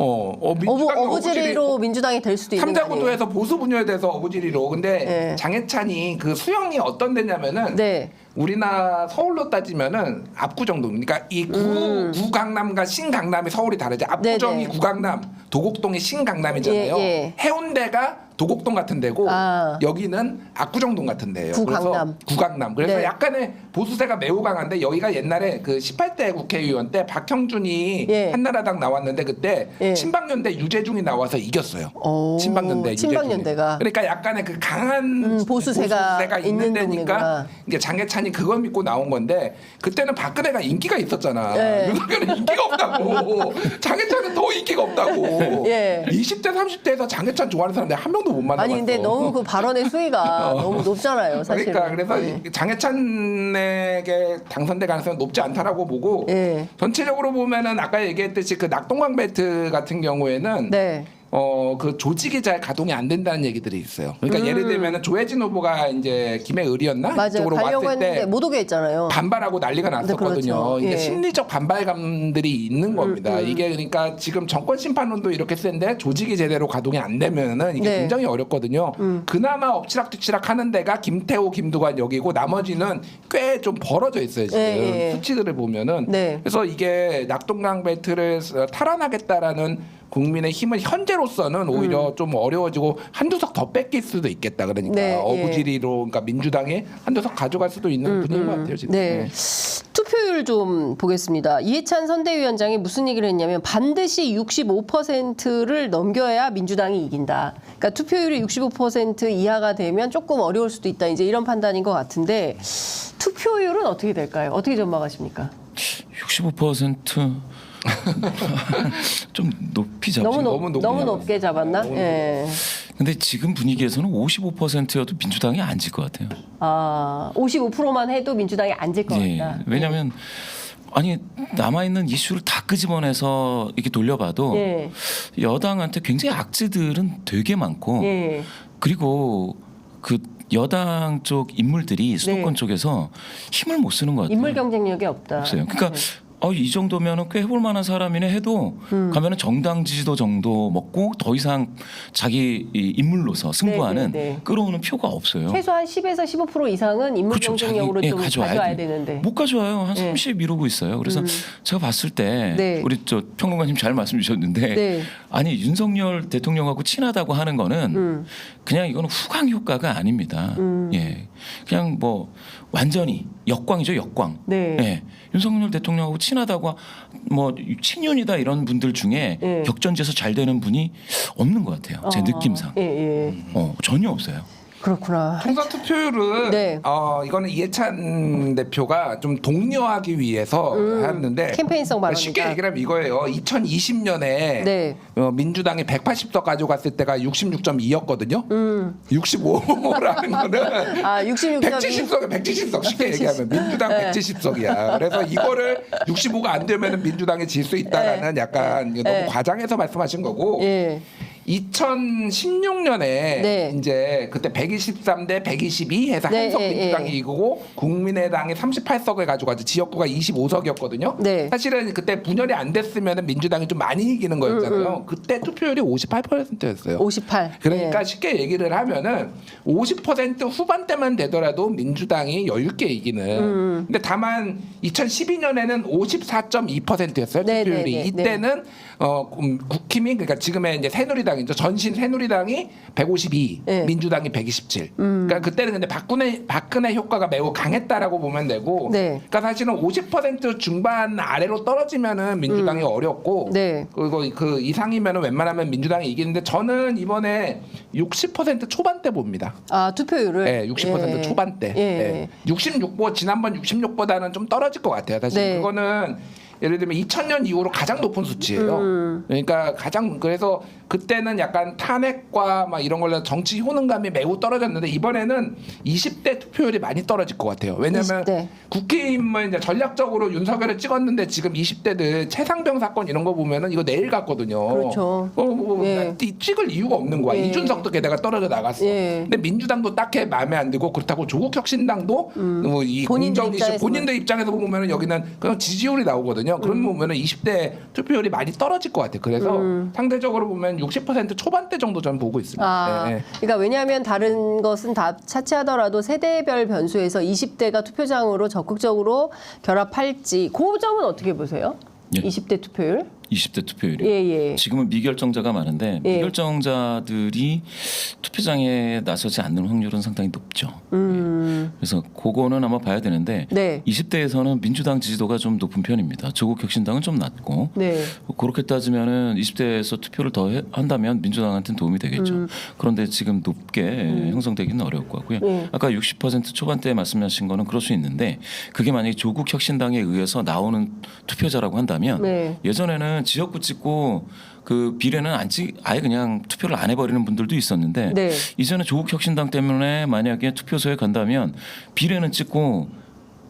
민주당이 어부지리로 민주당이 될 수도 있는 거 아니에요? 삼자구도에서 보수 분열돼서 어부지리로. 근데 예. 장해찬이 그 수형이 어떤 데냐면은 네. 우리나라 서울로 따지면은 압구 정동. 그러니까 이 구강남과 신강남이 서울이 다르죠. 압구정이 네네. 구강남, 도곡동이 신강남이잖아요. 예, 예. 해운대가 도곡동 같은 데고 아. 여기는 압구정동 같은 데예요. 구강남. 그래서 구강남. 그래서 네. 약간의 보수세가 매우 강한데 여기가 옛날에 그 18대 국회의원 때 박형준이 예. 한나라당 나왔는데 그때 예. 친박연대 유재중이 나와서 이겼어요. 오, 친박연대 유재중이. 친박연대가. 그러니까 약간의 그 강한 보수세가 있는 있는 데니까 동네구나. 이제 장해찬이 그걸 믿고 나온 건데 그때는 박근혜가 인기가 있었잖아. 네. 윤석열은 인기가 없다고. 장해찬은 더 인기가 없다고. 예. 20대 30대에서 장해찬 좋아하는 사람들 한 명도 못 만나봤어. 아니 근데 너무 그 발언의 수위가 너무 높잖아요, 사실은. 그러니까 그래서 예. 장해찬에게 당선될 가능성이 높지 않다라고 보고 예. 전체적으로 보면은 아까 얘기했듯이 그 낙동강 벨트 같은 경우에는 네. 그 조직이 잘 가동이 안 된다는 얘기들이 있어요. 그러니까 예를 들면은 조혜진 후보가 이제 김해을이었나 맞아요. 이쪽으로 가려고 왔을 했는데 때 못 오게 했잖아요. 반발하고 난리가 났었거든요. 그렇죠. 이게 예. 심리적 반발감들이 있는 겁니다. 이게 그러니까 지금 정권 심판론도 이렇게 센데 조직이 제대로 가동이 안 되면은 이게 네. 굉장히 어렵거든요. 그나마 엎치락뒤치락 하는 데가 김태호, 김두관 여기고 나머지는 꽤 좀 벌어져 있어요. 지금 예, 예. 수치들을 보면은. 네. 그래서 이게 낙동강 벨트를 탈환하겠다라는 국민의 힘은 현재로서는 오히려 좀 어려워지고 한두 석 더 뺏길 수도 있겠다. 그러니까 네, 예. 어부지리로 그러니까 민주당이 한두 석 가져갈 수도 있는 분인 것 같아요. 지금. 네. 투표율 좀 보겠습니다. 이해찬 선대위원장이 무슨 얘기를 했냐면 반드시 65%를 넘겨야 민주당이 이긴다. 그러니까 투표율이 65% 이하가 되면 조금 어려울 수도 있다. 이제 이런 판단인 것 같은데 투표율은 어떻게 될까요? 어떻게 전망하십니까? 65%. 좀 높이 잡지. 너무 너무 높게 잡았나? 예. 근데 지금 분위기에서는 55%여도 민주당이 안 질 것 같아요. 아, 55%만 해도 민주당이 앉을 것 예. 같다. 왜냐하면 아니 남아 있는 이슈를 다 끄집어내서 이렇게 돌려봐도 예. 여당한테 굉장히 악재들은 되게 많고 예. 그리고 그 여당 쪽 인물들이 수도권 네. 쪽에서 힘을 못 쓰는 것 같아요. 인물 경쟁력이 없다. 없어요. 그러니까 네. 이 정도면은 꽤 해볼 만한 사람이네 해도 가면은 정당 지지도 정도 먹고 더 이상 자기 이 인물로서 승부하는 네, 네, 네. 끌어오는 표가 없어요. 최소한 10에서 15% 이상은 인물 그렇죠. 경쟁력으로 자기, 좀 가져와야 가져와야 돼. 되는데. 못 가져와요. 한 네. 30 미루고 있어요. 그래서 제가 봤을 때 네. 우리 저 평론가님 잘 말씀 주셨는데 네. 아니 윤석열 대통령하고 친하다고 하는 거는 그냥 이거는 후광 효과가 아닙니다. 예, 그냥 뭐 완전히 역광이죠, 역광. 네. 예. 윤석열 대통령하고 친하다고 뭐 친윤이다 이런 분들 중에 네. 격전지에서 잘 되는 분이 없는 것 같아요. 제 느낌상. 예, 예. 전혀 없어요. 그렇구나. 총선 투표율은 네. 이거는 이해찬 대표가 좀 독려하기 위해서 했는데 캠페인성 발언이다. 쉽게 얘기를 하면 이거예요. 2020년에 네. 민주당이 180석 가져갔을 때가 66.2였거든요. 65라는 거는 아, 66점이 170석에 170석 쉽게 얘기하면 민주당 네. 170석이야. 그래서 이거를 65가 안 되면 민주당이 질 수 있다라는 약간 너무 네. 과장해서 말씀하신 거고. 예. 2016년에 네. 이제 그때 123대 122 해서 네, 한석 예, 민주당이 예. 이기고 국민의당이 38석을 가져가지고 지역구가 25석이었거든요. 네. 사실은 그때 분열이 안 됐으면 민주당이 좀 많이 이기는 거였잖아요. 그때 투표율이 58%였어요. 58. 그러니까 예. 쉽게 얘기를 하면은 50% 후반대만 되더라도 민주당이 여유 있게 이기는. 근데 다만 2012년에는 54.2%였어요. 네, 투표율이. 네, 네, 이때는 국힘이 그러니까 지금의 이제 새누리당이죠. 전신 새누리당이 152, 네. 민주당이 127. 그러니까 그때는 근데 박근혜 효과가 매우 강했다라고 보면 되고. 네. 그러니까 사실은 50% 중반 아래로 떨어지면은 민주당이 어렵고. 네. 그리고 그 이상이면은 웬만하면 민주당이 이기는데 저는 이번에 60% 초반대 봅니다. 아, 투표율을. 네, 60% 예. 초반대. 예. 네. 66보 지난번 66보다는 좀 떨어질 것 같아요. 사실 네. 그거는 예를 들면 2000년 이후로 가장 높은 수치예요. 그러니까 그래서 그때는 약간 탄핵과 막 이런 걸로 정치 효능감이 매우 떨어졌는데 이번에는 20대 투표율이 많이 떨어질 것 같아요. 왜냐하면 20대. 국회의원은 이제 전략적으로 윤석열을 찍었는데 지금 20대들 최상병 사건 이런 거 보면은 이거 내일 갔거든요. 그렇죠. 예. 찍을 이유가 없는 거야. 예. 이준석도 게다가 떨어져 나갔어. 예. 근데 민주당도 딱히 마음에 안 들고 그렇다고 조국혁신당도 뭐이 본인들 공정 이슈 입장에서는. 본인들 입장에서 보면은 여기는 그냥 지지율이 나오거든요. 그런 보면은 20대 투표율이 많이 떨어질 것 같아요. 그래서 상대적으로 보면 한 60% 초반대 정도 저는 보고 있습니다. 아, 네. 그러니까 왜냐하면 다른 것은 다 차치하더라도 세대별 변수에서 20대가 투표장으로 적극적으로 결합할지 그 점은 어떻게 보세요? 예. 20대 투표율? 20대 투표율이 예. 지금은 미결정자가 많은데 예. 미결정자들이 투표장에 나서지 않는 확률은 상당히 높죠. 그래서 그거는 아마 봐야 되는데 네. 20대에서는 민주당 지지도가 좀 높은 편입니다. 조국 혁신당은 좀 낮고 네. 그렇게 따지면은 20대에서 투표를 더 한다면 민주당한테는 도움이 되겠죠. 그런데 지금 높게 형성되기는 어려울 것 같고요. 네. 아까 60% 초반대 말씀하신 거는 그럴 수 있는데 그게 만약에 조국 혁신당에 의해서 나오는 투표자라고 한다면 네. 예전에는 지역구 찍고 그 비례는 아예 그냥 투표를 안 해버리는 분들도 있었는데 네. 이제는 조국 혁신당 때문에 만약에 투표소에 간다면 비례는 찍고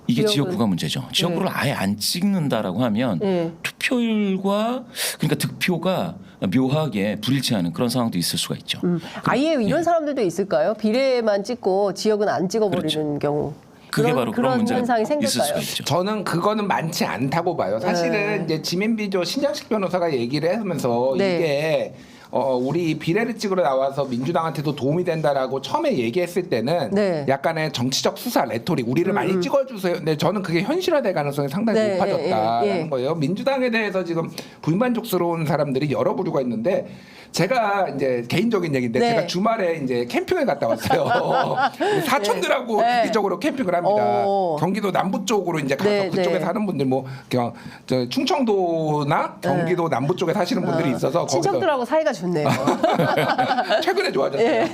이게 지역은- 지역구가 문제죠. 지역구를 아예 안 찍는다라고 하면 네. 투표율과 그러니까 득표가 묘하게 불일치하는 그런 상황도 있을 수가 있죠. 아예 이런 사람들도 있을까요? 비례만 찍고 지역은 안 찍어버리는 경우. 그게 바로 그런 문제가 현상이 있을 수가 생길까요? 있죠. 저는 그거는 많지 않다고 봐요. 사실은 이제 지민비조 신장식 변호사가 얘기를 하면서 네. 이게 우리 비례를 찍으러 나와서 민주당한테도 도움이 된다라고 처음에 얘기했을 때는 네. 약간의 정치적 수사 레토릭 우리를 많이 찍어주세요. 근데 저는 그게 현실화될 가능성이 상당히 네, 높아졌다라는 예. 거예요. 민주당에 대해서 지금 불만족스러운 사람들이 여러 부류가 있는데 제가 이제 개인적인 얘기인데 네. 제가 주말에 이제 캠핑을 갔다 왔어요. 사촌들하고 네. 주기적으로 캠핑을 합니다. 오. 경기도 남부 쪽으로 이제 가서 네, 그쪽에 네. 사는 분들 뭐 그냥 저 충청도나 경기도 남부 쪽에 사시는 분들이 있어서 거기서 친척들하고 사이가 좋네요. 최근에 좋아졌어요.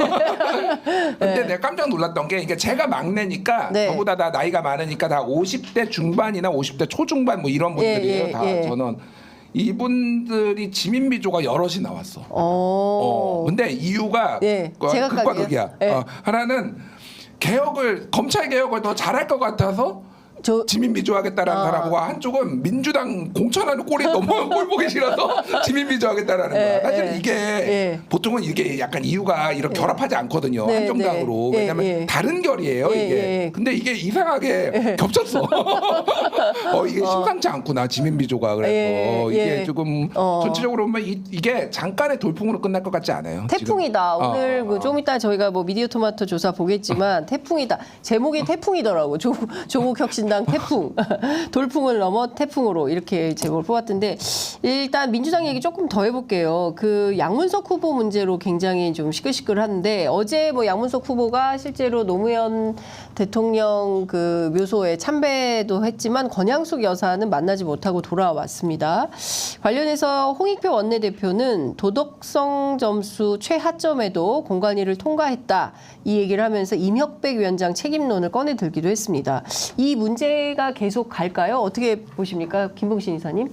근데 내가 깜짝 놀랐던 게 이게 제가 막내니까 네. 저보다 다 나이가 많으니까 다 50대 중반이나 50대 초중반 뭐 이런 분들이에요. 예, 다 예. 저는 이분들이 지민비조가 여럿이 나왔어. 근데 이유가 예, 극과 제각각이에요? 극이야. 예. 하나는 검찰 개혁을 더 잘할 것 같아서 지민비조 하겠다라는 사람과 한쪽은 민주당 공천하는 꼴이 너무 꼴 보기 싫어서 지민비조 하겠다라는 거야. 사실 이게 보통은 이게 약간 이유가 이렇게 결합하지 않거든요. 네, 한정당으로. 네. 왜냐하면 예. 다른 결이에요. 예, 이게. 예. 근데 이게 이상하게 겹쳤어. 이게 심상치 않구나 지민비조가. 그래서 예, 이게 예. 조금 전체적으로 보면 이게 잠깐의 돌풍으로 끝날 것 같지 않아요. 태풍이다. 지금. 오늘 좀 이따 저희가 뭐 미디어 토마토 조사 보겠지만 태풍이다. 제목이 태풍이더라고. 조국 혁신당 태풍. 돌풍을 넘어 태풍으로 이렇게 제목을 뽑았던데 일단 민주당 얘기 조금 더 해볼게요. 그 양문석 후보 문제로 굉장히 좀 시끌시끌한데 어제 뭐 양문석 후보가 실제로 노무현 대통령 그 묘소에 참배도 했지만 권양숙 여사는 만나지 못하고 돌아왔습니다. 관련해서 홍익표 원내대표는 도덕성 점수 최하점에도 공관위를 통과했다. 이 얘기를 하면서 임혁백 위원장 책임론을 꺼내들기도 했습니다. 이 문제가 계속 갈까요? 어떻게 보십니까? 김봉신 이사님?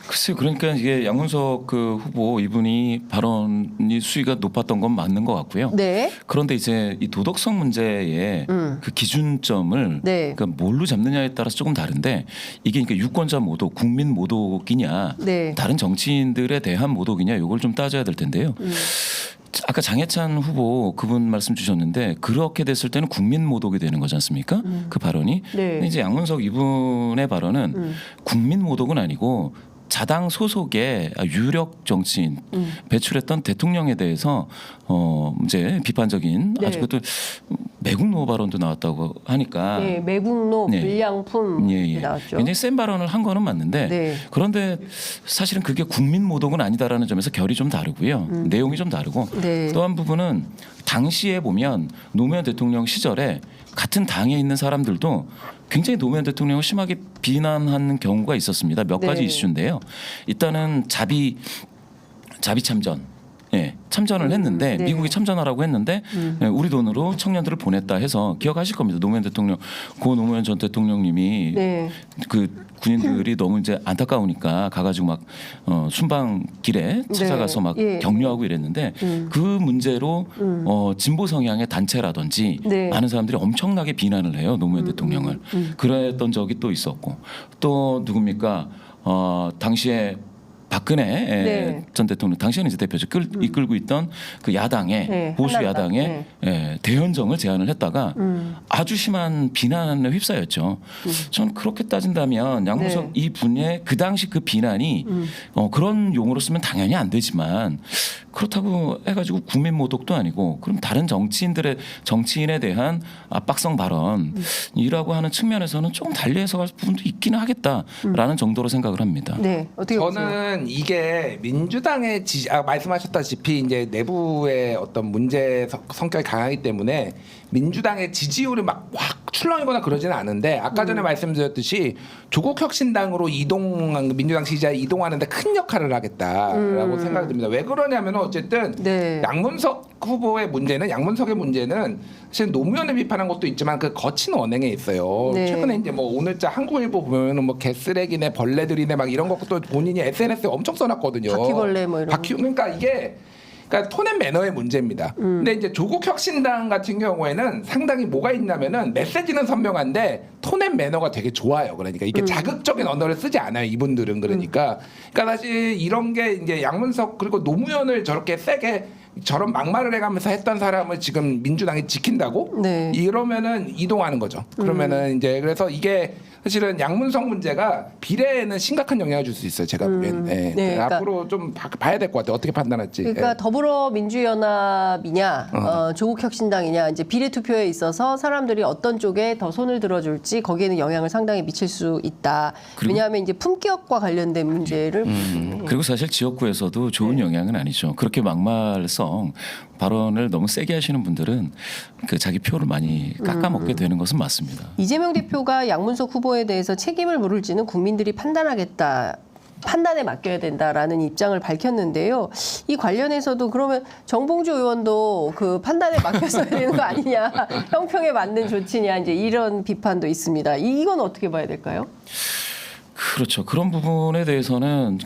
글쎄요. 그러니까 이게 양문석 그 후보 이분이 발언이 수위가 높았던 건 맞는 것 같고요. 네. 그런데 이제 이 도덕성 문제의 그 기준점을 네. 그러니까 뭘로 잡느냐에 따라서 조금 다른데 이게 그러니까 유권자 모독, 국민 모독이냐, 네. 다른 정치인들에 대한 모독이냐 이걸 좀 따져야 될 텐데요. 아까 장해찬 후보 그분 말씀 주셨는데 그렇게 됐을 때는 국민 모독이 되는 거지 않습니까? 그 발언이. 네. 근데 이제 양문석 이분의 발언은 국민 모독은 아니고 자당 소속의 유력 정치인 배출했던 대통령에 대해서 이제 비판적인 네. 아주 그것도 매국노 발언도 나왔다고 하니까 네, 매국노, 네. 불량품 예. 나왔죠. 굉장히 센 발언을 한 거는 맞는데 네. 그런데 사실은 그게 국민 모독은 아니다라는 점에서 결이 좀 다르고요. 내용이 좀 다르고 네. 또 한 부분은 당시에 보면 노무현 대통령 시절에 같은 당에 있는 사람들도 굉장히 노무현 대통령을 심하게 비난하는 경우가 있었습니다. 몇 가지 네. 이슈인데요. 일단은 자비 참전. 예, 참전을 했는데 네. 미국이 참전하라고 했는데 예, 우리 돈으로 청년들을 보냈다 해서 기억하실 겁니다. 노무현 대통령, 고 노무현 전 대통령님이 네. 그 군인들이 너무 이제 안타까우니까 가가지고 막 순방길에 찾아가서 막 예. 격려하고 이랬는데 그 문제로 진보 성향의 단체라든지 네. 많은 사람들이 엄청나게 비난을 해요 노무현 대통령을. 그랬던 적이 또 있었고 또 누굽니까 당시에 박근혜 네. 전 대통령 당시에는 이제 대표죠. 이끌고 있던 그 야당의 네, 보수 한나라당. 야당의 대연정을 제안을 했다가 아주 심한 비난에 휩싸였죠. 저는 그렇게 따진다면 양문석 네. 이 분의 그 당시 그 비난이 그런 용어로 쓰면 당연히 안 되지만 그렇다고 해가지고 국민 모독도 아니고 그럼 다른 정치인에 대한 압박성 발언이라고 하는 측면에서는 조금 달리 해석할 부분도 있기는 하겠다라는 정도로 생각을 합니다. 네, 어떻게 보세요? 저는 이게 민주당의 말씀하셨다시피 이제 내부의 어떤 문제 성격이 강하기 때문에 민주당의 지지율이 막 확 출렁이거나 그러지는 않은데 아까 전에 말씀드렸듯이 조국 혁신당으로 민주당 지지자 이동하는데 큰 역할을 하겠다라고 생각이 듭니다. 왜 그러냐면 어쨌든 네. 양문석의 문제는 사실 노무현을 비판한 것도 있지만 그 거친 언행에 있어요. 네. 최근에 이제 뭐 오늘자 한국일보 보면은 뭐 개쓰레기네 벌레들이네 막 이런 것도 본인이 SNS에 엄청 써놨거든요. 바퀴벌레 뭐 이런. 그러니까 이게 톤앤 매너의 문제입니다. 근데 이제 조국 혁신당 같은 경우에는 상당히 뭐가 있냐면은 메시지는 선명한데 톤앤 매너가 되게 좋아요. 그러니까 이게 자극적인 언어를 쓰지 않아요. 이분들은 그러니까 사실 이런 게 이제 양문석 그리고 노무현을 저렇게 세게 저런 막말을 해가면서 했던 사람을 지금 민주당이 지킨다고? 네. 이러면은 이동하는 거죠. 그러면은 이제 그래서 이게 사실은 양문석 문제가 비례에는 심각한 영향을 줄 수 있어요. 제가 보기에는. 네. 그러니까 앞으로 좀 봐야 될 것 같아요. 어떻게 판단할지. 그러니까 더불어민주연합이냐, 조국혁신당이냐, 이제 비례 투표에 있어서 사람들이 어떤 쪽에 더 손을 들어줄지 거기에는 영향을 상당히 미칠 수 있다. 왜냐하면 이제 품격과 관련된 문제를 그리고 사실 지역구에서도 좋은 영향은 아니죠. 그렇게 막말성 발언을 너무 세게 하시는 분들은 그 자기 표를 많이 깎아먹게 되는 것은 맞습니다. 이재명 대표가 양문석 후보에 대해서 책임을 물을지는 국민들이 판단하겠다. 판단에 맡겨야 된다라는 입장을 밝혔는데요. 이 관련해서도 그러면 정봉주 의원도 그 판단에 맡겼어야 되는 거 아니냐, 형평에 맞는 조치냐, 이제 이런 비판도 있습니다. 이건 어떻게 봐야 될까요? 그렇죠. 그런 부분에 대해서는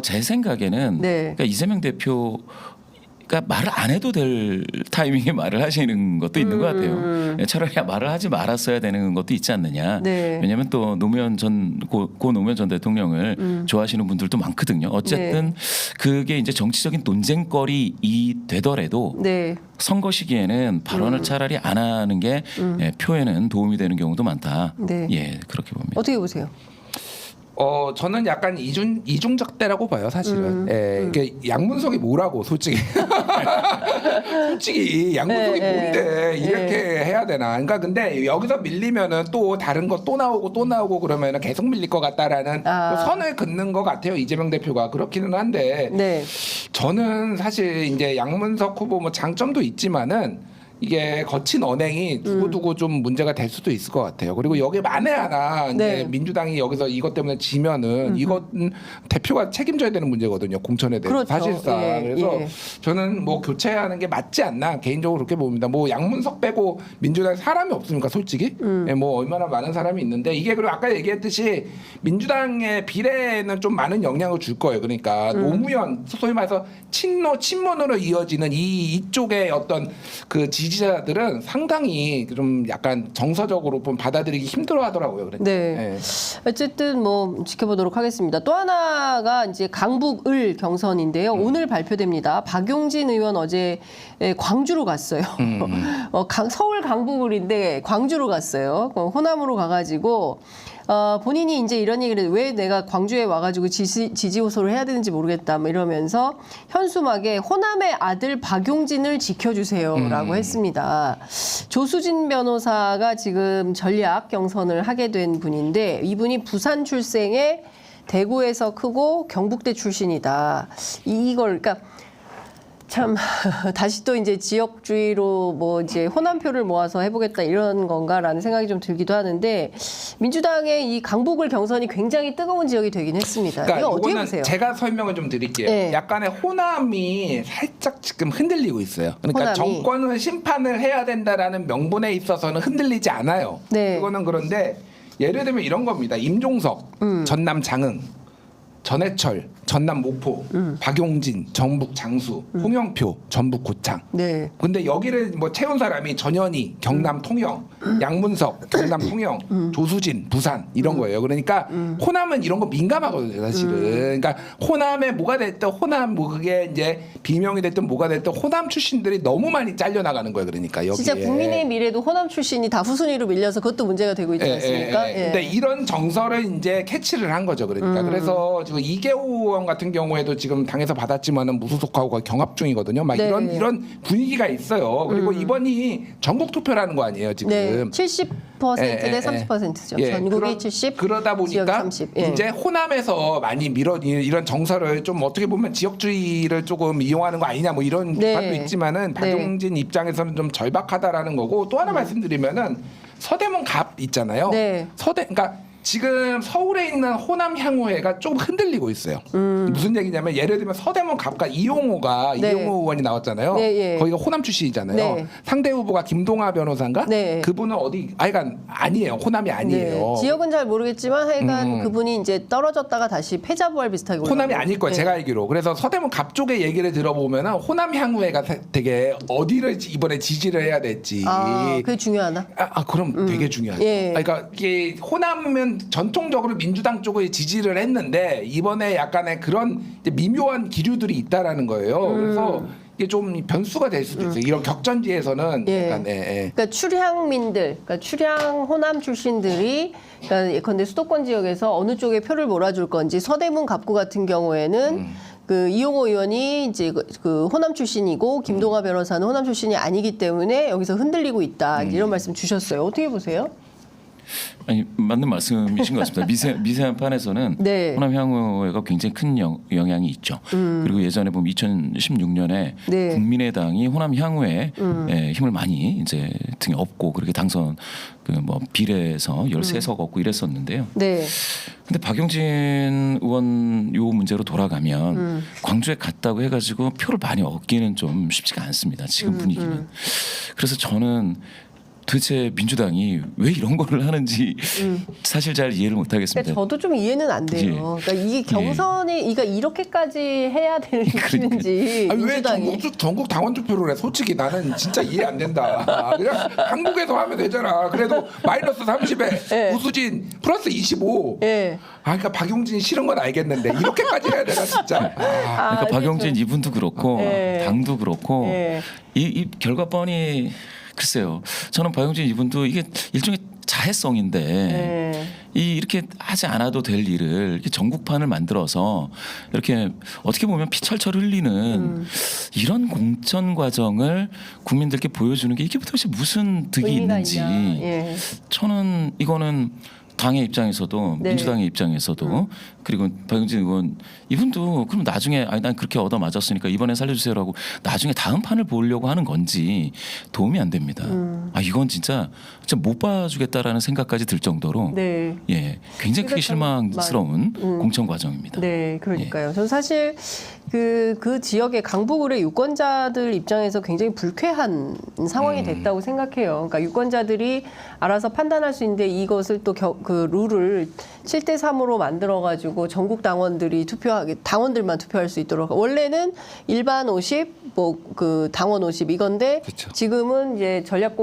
제 생각에는 네. 그러니까 이재명 대표 그러니까 말을 안 해도 될 타이밍에 말을 하시는 것도 있는 것 같아요. 차라리 말을 하지 말았어야 되는 것도 있지 않느냐. 네. 왜냐하면 또 노무현 전 대통령을 좋아하시는 분들도 많거든요. 어쨌든 그게 이제 정치적인 논쟁거리 되더라도 네. 선거 시기에는 발언을 차라리 안 하는 게 표에는 도움이 되는 경우도 많다. 네. 예, 그렇게 봅니다. 어떻게 보세요? 저는 약간 이중적대라고 봐요, 사실은. 이게 양문석이 뭐라고, 솔직히. 솔직히 양문석이 뭔데 이렇게 해야 되나. 그러니까 근데 여기서 밀리면은 또 다른 거 또 나오고 그러면은 계속 밀릴 것 같다라는 선을 긋는 것 같아요, 이재명 대표가. 그렇기는 한데. 네. 저는 사실 이제 양문석 후보 뭐 장점도 있지만은 이게 거친 언행이 두고두고 좀 문제가 될 수도 있을 것 같아요. 그리고 여기 만에 하나 이제 네. 민주당이 여기서 이것 때문에 지면은 이건 대표가 책임져야 되는 문제거든요. 공천에 대해서 그렇죠. 사실상. 그래서 예. 저는 뭐 교체하는 게 맞지 않나 개인적으로 그렇게 봅니다. 뭐 양문석 빼고 민주당에 사람이 없습니까, 솔직히? 예, 뭐 얼마나 많은 사람이 있는데 이게 그리고 아까 얘기했듯이 민주당의 비례에는 좀 많은 영향을 줄 거예요. 그러니까 노무현 소위 말해서 친문으로 이어지는 이쪽의 어떤 그 지지자들은 상당히 좀 약간 정서적으로 좀 받아들이기 힘들어하더라고요. 그러니까. 네. 어쨌든 뭐 지켜보도록 하겠습니다. 또 하나가 이제 강북을 경선인데요. 오늘 발표됩니다. 박용진 의원 어제 광주로 갔어요. 서울 강북을인데 광주로 갔어요. 호남으로 가가지고. 본인이 이제 이런 얘기를 해요. 왜 내가 광주에 와가지고 지지 호소를 해야 되는지 모르겠다. 뭐 이러면서 현수막에 호남의 아들 박용진을 지켜주세요라고 했습니다. 조수진 변호사가 지금 전략 경선을 하게 된 분인데 이분이 부산 출생의 대구에서 크고 경북대 출신이다. 이걸 그러니까. 참 다시 또 이제 지역주의로 뭐 이제 호남표를 모아서 해보겠다 이런 건가라는 생각이 좀 들기도 하는데 민주당의 이 강북을 경선이 굉장히 뜨거운 지역이 되긴 했습니다. 그러니까 이거 어떻게 이거는 보세요? 제가 설명을 좀 드릴게요. 네. 약간의 호남이 살짝 지금 흔들리고 있어요. 그러니까 호남이. 정권은 심판을 해야 된다라는 명분에 있어서는 흔들리지 않아요. 네. 그거는 그런데 예를 들면 이런 겁니다. 임종석, 전남 장흥, 전해철, 전남 목포, 박용진, 전북 장수, 홍영표, 전북 고창. 네. 근데 여기를 뭐 채운 사람이 전현희, 경남 통영, 양문석, 경남 통영, 조수진, 부산 이런 거예요. 그러니까 호남은 이런 거 민감하거든요, 사실은. 그러니까 호남에 뭐가 됐든 호남 뭐 그게 이제 비명이 됐든 뭐가 됐든 호남 출신들이 너무 많이 잘려 나가는 거예요. 그러니까 여기에. 진짜 국민의 미래도 호남 출신이 다 후순위로 밀려서 그것도 문제가 되고 있지 않습니까? 예. 근데 이런 정서를 이제 캐치를 한 거죠. 그러니까 그래서 지금 이계호 의원 같은 경우에도 지금 당에서 받았지만은 무소속하고 거의 경합 중이거든요. 막 네. 이런 분위기가 있어요. 그리고 이번이 전국 투표라는 거 아니에요, 지금. 네. 70%대 30%죠. 전국이 70, 그러다 지역이 보니까 30. 예. 이제 호남에서 많이 이런 정서를 좀 어떻게 보면 지역주의를 조금 이용하는 거 아니냐 뭐 이런 네. 비판도 있지만은 박용진 입장에서는 좀 절박하다라는 거고 또 하나 말씀드리면은 서대문 갑 있잖아요. 네. 그러니까 지금 서울에 있는 호남 향후회가 조금 흔들리고 있어요. 무슨 얘기냐면 예를 들면 서대문 갑과 이용호 의원이 나왔잖아요. 네, 예. 거기가 호남 출신이잖아요. 네. 상대 후보가 김동아 변호사인가? 네. 그분은 하여간 아니에요. 호남이 아니에요. 네. 지역은 잘 모르겠지만 하여간 그분이 이제 떨어졌다가 다시 패자부활 비슷하게 호남이 올라가고. 아닐 거예요. 네. 제가 알기로. 그래서 서대문 갑 쪽의 얘기를 들어보면은 호남 향후회가 되게 어디를 이번에 지지를 해야 될지. 그게 중요하나? 그럼 되게 중요하죠. 예. 그러니까 이게 호남은 전통적으로 민주당 쪽을 지지를 했는데 이번에 약간의 그런 이제 미묘한 기류들이 있다라는 거예요. 그래서 이게 좀 변수가 될 수도 있어요. 이런 격전지에서는 예. 약간 그러니까 출향민들, 그러니까 출향 호남 출신들이 그러니까 예컨대 수도권 지역에서 어느 쪽에 표를 몰아줄 건지 서대문 갑구 같은 경우에는 그 이용호 의원이 이제 그 호남 출신이고 김동아 변호사는 호남 출신이 아니기 때문에 여기서 흔들리고 있다 이런 말씀 주셨어요. 어떻게 보세요? 아니 맞는 말씀이신 것 같습니다. 미세한 판에서는 네. 호남 향후회가 굉장히 큰 영향이 있죠. 그리고 예전에 보면 2016년에 네. 국민의당이 호남 향후회에 힘을 많이 이제 등에 업고 그렇게 당선 그 뭐 비례에서 13석 얻고 이랬었는데요. 네. 근데 박용진 의원 요 문제로 돌아가면 광주에 갔다고 해가지고 표를 많이 얻기는 좀 쉽지가 않습니다. 지금 분위기는. 그래서 저는 도대체 민주당이 왜 이런 거를 하는지 사실 잘 이해를 못 하겠습니다. 그러니까 저도 좀 이해는 안 돼요. 예. 그러니까 이게 경선이 그러니까 이렇게까지 해야 되는 이유인지 아니, 왜 민주당이 전국 당원 투표를 해? 솔직히 나는 진짜 이해 안 된다. 그냥 한국에서 하면 되잖아. 그래도 마이너스 30에 예. 우수진 플러스 25. 예. 그러니까 박용진이 싫은 건 알겠는데 이렇게까지 해야 되나 진짜. 그러니까 박용진 이분도 그렇고 예. 당도 그렇고 예. 이 결과뻔이 글쎄요. 저는 박용진 이분도 이게 일종의 자해성인데 예. 이렇게 하지 않아도 될 일을 이렇게 전국판을 만들어서 이렇게 어떻게 보면 피철철 흘리는 이런 공천 과정을 국민들께 보여주는 게 이게 도대체 무슨 득이 의미가 있는지 있냐. 예. 저는 이거는 당의 입장에서도 네. 민주당의 입장에서도 그리고 박용진 의원 이분도 그럼 나중에 난 그렇게 얻어 맞았으니까 이번에 살려주세요라고 나중에 다음 판을 보려고 하는 건지 도움이 안 됩니다. 이건 진짜 못 봐주겠다라는 생각까지 들 정도로 네. 예 굉장히 크게 실망스러운 공천 과정입니다. 네, 그러니까요. 저는 사실 그 지역의 강북을의 유권자들 입장에서 굉장히 불쾌한 상황이 됐다고 생각해요. 그러니까 유권자들이 알아서 판단할 수 있는데 이것을 또 그 룰을 7대 3으로 만들어 가지고 전국 당원들만 투표할 수 있도록 원래는 일반 50, 뭐 그 당원 50 이건데 그쵸. 지금은 이제 전략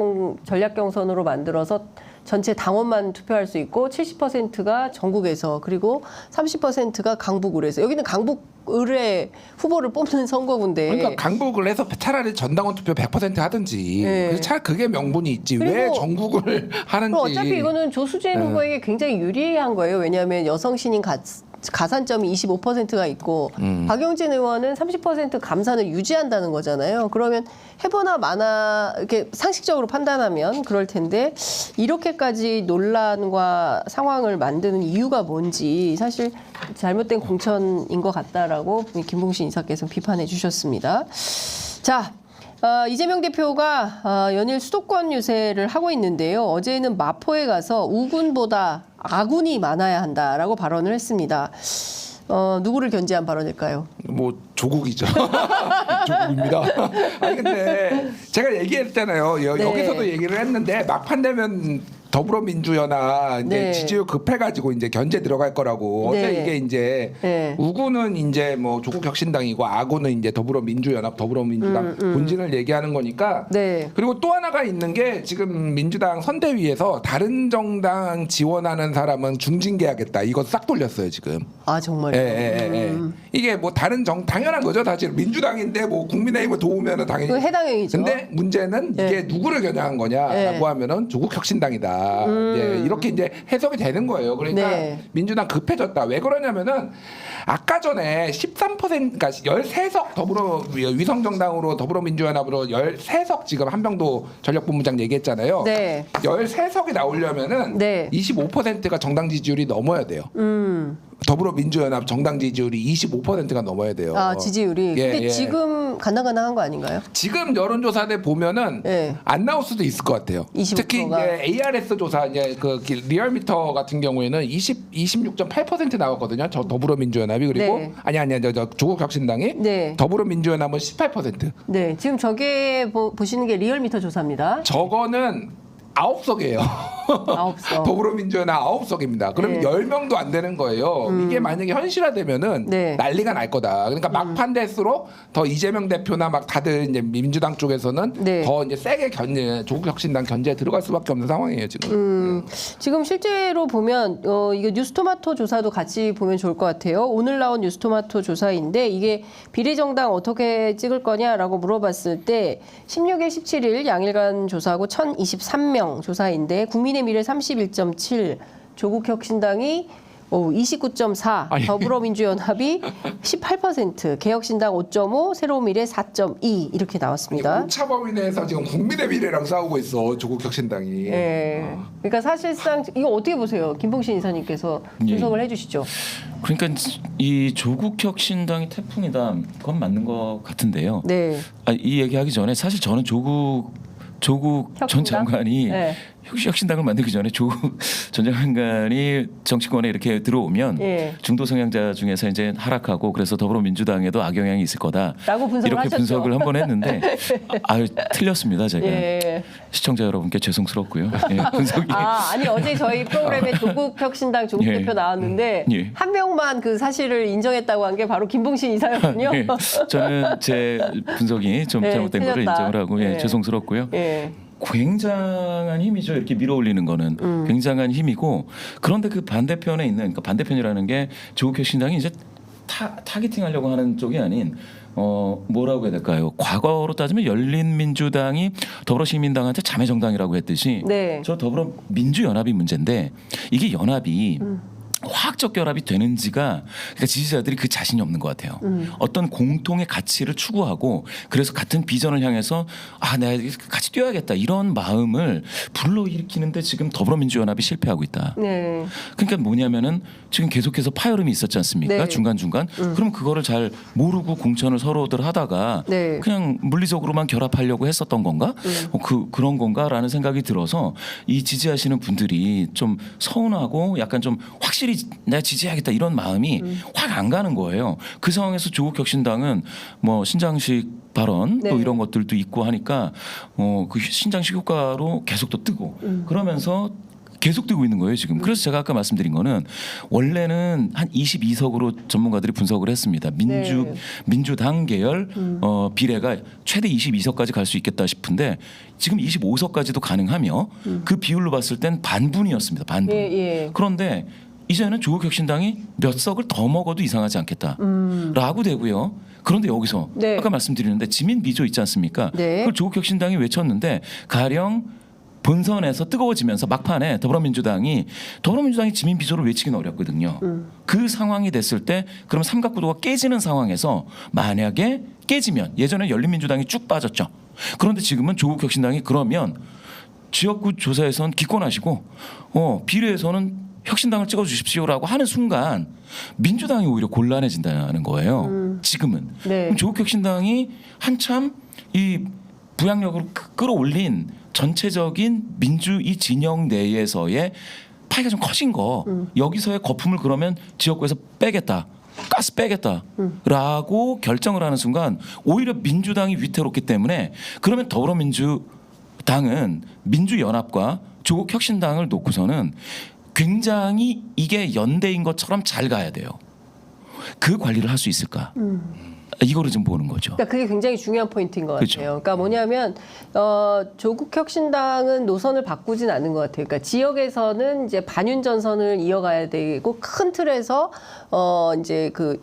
경선으로 만들어서 전체 당원만 투표할 수 있고 70%가 전국에서 그리고 30%가 강북을에서 여기는 강북을의 후보를 뽑는 선거구인데 그러니까 강북을 해서 차라리 전당원 투표 100% 하든지. 네. 그래서 차라리 그게 명분이 있지. 왜 그리고 전국을 하는지. 그럼 어차피 이거는 조수진 후보에게 굉장히 유리한 거예요. 왜냐하면 여성 신인 가산점이 25%가 있고 박용진 의원은 30% 감산을 유지한다는 거잖아요. 그러면 해보나 마나 이렇게 상식적으로 판단하면 그럴 텐데 이렇게까지 논란과 상황을 만드는 이유가 뭔지 사실 잘못된 공천인 것 같다라고 김봉신 이사께서 비판해 주셨습니다. 자. 이재명 대표가 연일 수도권 유세를 하고 있는데요. 어제는 마포에 가서 우군보다 아군이 많아야 한다라고 발언을 했습니다. 누구를 견제한 발언일까요? 뭐 조국이죠. 조국입니다. 아니 근데 제가 얘기했잖아요. 네. 여기서도 얘기를 했는데 막판 되면 더불어민주연합 이제 네. 지지율 급해가지고 이제 견제 들어갈 거라고. 네. 어제 이게 이제 네. 우구는 이제 뭐 조국혁신당이고 아구는 이제 더불어민주연합, 더불어민주당 본진을 얘기하는 거니까. 네. 그리고 또 하나가 있는 게 지금 민주당 선대위에서 다른 정당 지원하는 사람은 중징계하겠다. 이거 싹 돌렸어요 지금. 아 정말요? 예. 이게 뭐 다른 당연한 거죠. 사실 민주당인데 뭐 국민의힘을 도우면은 당연히. 그 해당행위죠. 근데 문제는 예. 이게 누구를 겨냥한 거냐라고 예. 하면은 조국혁신당이다. 예, 이렇게 이제 해석이 되는 거예요. 그러니까 네. 민주당 급해졌다. 왜 그러냐면은 아까 전에 13% 그러니까 13석 더불어 위성정당으로 더불어민주연합으로 13석 지금 한병도 전력본부장 얘기했잖아요. 네. 13석이 나오려면은 네. 25%가 정당 지지율이 넘어야 돼요. 더불어민주연합 정당 지지율이 25%가 넘어야 돼요. 아 지지율이. 예, 근데 예. 지금 간당간당한 거 아닌가요? 지금 여론조사들 보면은 예. 안 나올 수도 있을 것 같아요. 25%가. 특히 이제 ARS 조사 이제 그 리얼미터 같은 경우에는 26.8% 나왔거든요. 저 더불어민주연합이 그리고 네. 아니 저 조국혁신당이 네. 더불어민주연합은 18%. 네. 지금 저게 보시는 게 리얼미터 조사입니다. 저거는 9석이에요. 9석. 더불어민주연합 9석입니다. 그러면 네. 10명도 안 되는 거예요. 이게 만약에 현실화되면은 네. 난리가 날 거다. 그러니까 막판 될수록 더 이재명 대표나 막 다들 이제 민주당 쪽에서는 네. 더 이제 세게 조국혁신당 견제에 들어갈 수밖에 없는 상황이에요 지금. 지금 실제로 보면 이거 뉴스토마토 조사도 같이 보면 좋을 것 같아요. 오늘 나온 뉴스토마토 조사인데 이게 비례정당 어떻게 찍을 거냐라고 물어봤을 때 16일, 17일 양일간 조사하고 1,023명 조사인데 국민의 미래 31.7, 조국혁신당이 29.4, 아니. 더불어민주연합이 18%, 개혁신당 5.5, 새로운 미래 4.2 이렇게 나왔습니다. 오차 범위 내에서 지금 국민의 미래랑 싸우고 있어 조국혁신당이. 예. 그러니까 사실상 이거 어떻게 보세요? 김봉신 이사님께서 분석을 해주시죠. 그러니까 이 조국혁신당이 태풍이다. 그건 맞는 것 같은데요. 네. 이 얘기하기 전에 사실 저는 조국 전 혁신당? 장관이 네. 혁신당을 만들기 전에 조국 전 장관이 정치권에 이렇게 들어오면 예. 중도 성향자 중에서 이제 하락하고 그래서 더불어민주당에도 악영향이 있을 거다라고 분석을 이렇게 하셨죠. 분석을 한번 했는데 틀렸습니다. 제가 예. 시청자 여러분께 죄송스럽고요. 예, 분석이 아니 어제 저희 프로그램에 조국혁신당 조국 예. 대표 나왔는데 예. 한 명만 그 사실을 인정했다고 한 게 바로 김봉신 이사였군요. 예, 저는 제 분석이 좀 예, 잘못된 거를 틀렸다. 인정을 하고 예. 죄송스럽고요. 예. 굉장한 힘이죠. 이렇게 밀어올리는 거는 굉장한 힘이고 그런데 그 반대편에 있는 그러니까 반대편이라는 게 조국혁신당이 이제 타겟팅하려고 하는 쪽이 아닌 뭐라고 해야 될까요? 과거로 따지면 열린민주당이 더불어시민당한테 자매정당이라고 했듯이 네. 저 더불어민주연합이 문제인데 이게 연합이 화학적 결합이 되는지가 그러니까 지지자들이 그 자신이 없는 것 같아요. 어떤 공통의 가치를 추구하고 그래서 같은 비전을 향해서 내가 같이 뛰어야겠다 이런 마음을 불러일으키는데 지금 더불어민주연합이 실패하고 있다. 네. 그러니까 뭐냐면은 지금 계속해서 파열음이 있었지 않습니까? 네. 중간중간. 그럼 그거를 잘 모르고 공천을 서로들 하다가 네. 그냥 물리적으로만 결합하려고 했었던 건가? 그런 건가라는 생각이 들어서 이 지지하시는 분들이 좀 서운하고 약간 좀 확실히 내가 지지해야겠다 이런 마음이 확 안 가는 거예요. 그 상황에서 조국혁신당은 뭐 신장식 발언 네. 또 이런 것들도 있고 하니까 그 신장식 효과로 계속 또 뜨고 그러면서 계속 뜨고 있는 거예요 지금. 그래서 제가 아까 말씀드린 거는 원래는 한 22석으로 전문가들이 분석을 했습니다. 네. 민주당 계열 비례가 최대 22석까지 갈 수 있겠다 싶은데 지금 25석까지도 가능하며 그 비율로 봤을 땐 반분이었습니다. 반분. 예. 그런데 이제는 조국혁신당이 몇 석을 더 먹어도 이상하지 않겠다라고 되고요. 그런데 여기서 네. 아까 말씀드리는데 지민 비조 있지 않습니까? 네. 그걸 조국혁신당이 외쳤는데 가령 본선에서 뜨거워지면서 막판에 더불어민주당이 지민 비조를 외치기는 어렵거든요. 그 상황이 됐을 때 그럼 삼각구도가 깨지는 상황에서 만약에 깨지면 예전에 열린민주당이 쭉 빠졌죠. 그런데 지금은 조국혁신당이 그러면 지역구 조사에선 기권하시고 비례에서는 혁신당을 찍어주십시오라고 하는 순간 민주당이 오히려 곤란해진다는 거예요. 지금은. 네. 그럼 조국혁신당이 한참 이 부양력으로 끌어올린 전체적인 민주이 진영 내에서의 파이가 좀 커진 거 여기서의 거품을 그러면 지역구에서 빼겠다. 가스 빼겠다라고 결정을 하는 순간 오히려 민주당이 위태롭기 때문에 그러면 당은 민주연합과 조국혁신당을 놓고서는 굉장히 이게 연대인 것처럼 잘 가야 돼요. 그 관리를 할 수 있을까? 이거를 좀 보는 거죠. 그러니까 그게 굉장히 중요한 포인트인 것 같아요. 그렇죠. 그러니까 뭐냐면 조국혁신당은 노선을 바꾸진 않는 것 같아요. 그러니까 지역에서는 이제 반윤 전선을 이어가야 되고 큰 틀에서 이제 그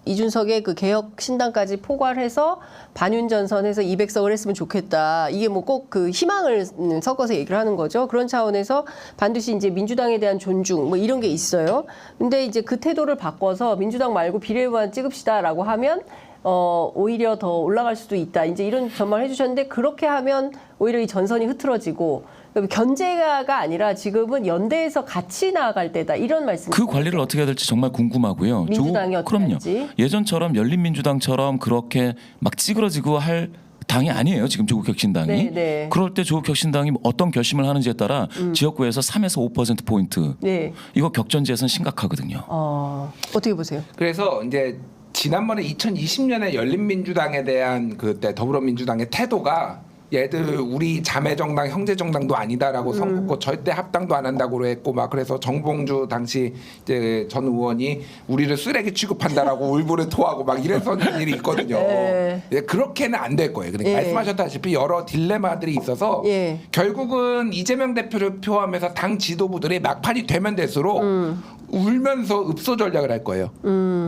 이준석의 그 개혁 신당까지 포괄해서 반윤 전선에서 200석을 했으면 좋겠다. 이게 뭐 꼭 그 희망을 섞어서 얘기를 하는 거죠. 그런 차원에서 반드시 이제 민주당에 대한 존중 뭐 이런 게 있어요. 근데 이제 그 태도를 바꿔서 민주당 말고 비례의원 찍읍시다라고 하면 오히려 더 올라갈 수도 있다. 이제 이런 전망을 해주셨는데 그렇게 하면 오히려 이 전선이 흐트러지고 견제가 아니라 지금은 연대에서 같이 나아갈 때다. 이런 말씀. 그 관리를 어떻게 해야 될지 정말 궁금하고요. 민주당이 어떻게 그럼요. 할지. 예전처럼 열린민주당처럼 그렇게 막 찌그러지고 할 당이 아니에요. 지금 조국혁신당이. 네, 네. 그럴 때 조국혁신당이 어떤 결심을 하는지에 따라 지역구에서 3에서 5%포인트. 네. 이거 격전지에서는 심각하거든요. 어떻게 보세요? 그래서 이제 지난번에 2020년에 열린민주당에 대한 그때 더불어민주당의 태도가 얘들 우리 자매 정당 형제 정당도 아니다라고 선긋고 절대 합당도 안 한다고 했고 막 그래서 정봉주 당시 이제 전 의원이 우리를 쓰레기 취급한다라고 울분을 토하고 막 이랬었던 일이 있거든요. 네. 예, 그렇게는 안 될 거예요. 그러니까 예. 말씀하셨다시피 여러 딜레마들이 있어서 예. 결국은 이재명 대표를 표하면서 당 지도부들이 막판이 되면 될수록 울면서 읍소 전략을 할 거예요.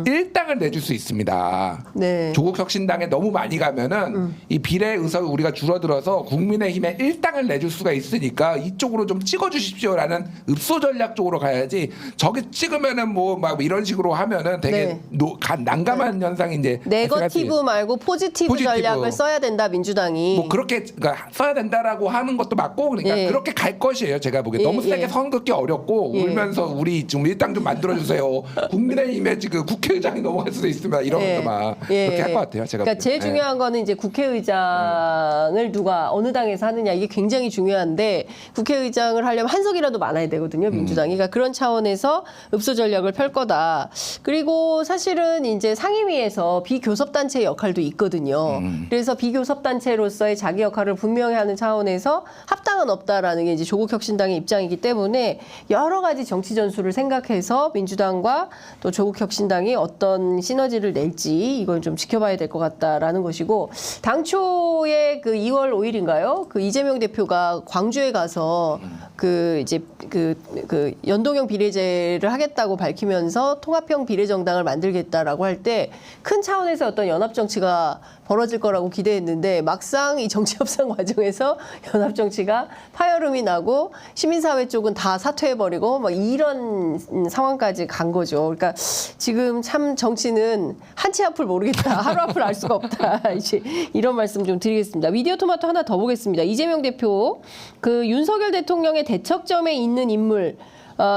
일당을 내줄 수 있습니다. 네. 조국혁신당에 너무 많이 가면은 이 비례 의석을 우리가 줄어들어서 국민의힘에 일당을 내줄 수가 있으니까 이쪽으로 좀 찍어주십시오라는 읍소 전략 쪽으로 가야지 저기 찍으면은 뭐 막 이런 식으로 하면은 되게 네. 난감한 현상이 이제 네거티브 말고 포지티브 전략을 써야 된다 민주당이. 뭐 그렇게 그러니까 써야 된다라고 하는 것도 맞고 그러니까 예. 그렇게 갈 것이에요. 제가 보기에 예, 너무 세게 예. 선긋기 어렵고 예. 울면서 우리 좀 일당 좀 만들어 주세요. 국민의힘에 지금 국회의장이 넘어갈 수도 있으면 이러면서 막 그렇게 할 것 같아요. 제가 그러니까 제일 보기에. 중요한 거는 이제 국회의장을 누가 어느 당에서 하느냐 이게 굉장히 중요한데 국회의장을 하려면 한석이라도 많아야 되거든요. 민주당이. 그러니까 그런 차원에서 읍소 전략을 펼 거다. 그리고 사실은 이제 상임위에서 비교섭단체의 역할도 있거든요. 그래서 비교섭단체로서의 자기 역할을 분명히 하는 차원에서 합당은 없다라는 게 이제 조국혁신당의 입장이기 때문에 여러 가지 정치 전술을 생각해서 민주당과 또 조국혁신당이 어떤 시너지를 낼지 이걸 좀 지켜봐야 될 것 같다라는 것이고 당초에 그 2월 5일인가요? 그 이재명 대표가 광주에 가서 그 이제 그 연동형 비례제를 하겠다고 밝히면서 통합형 비례정당을 만들겠다라고 할 때 큰 차원에서 어떤 연합 정치가 벌어질 거라고 기대했는데 막상 이 정치 협상 과정에서 연합 정치가 파열음이 나고 시민사회 쪽은 다 사퇴해버리고 막 이런 상황까지 간 거죠. 그러니까 지금 참 정치는 한치 앞을 모르겠다. 하루 앞을 알 수가 없다. 이제 이런 말씀 좀 드리겠습니다. 미디어 토마토 하나 더 보겠습니다. 이재명 대표 그 윤석열 대통령의 대척점에 있는 인물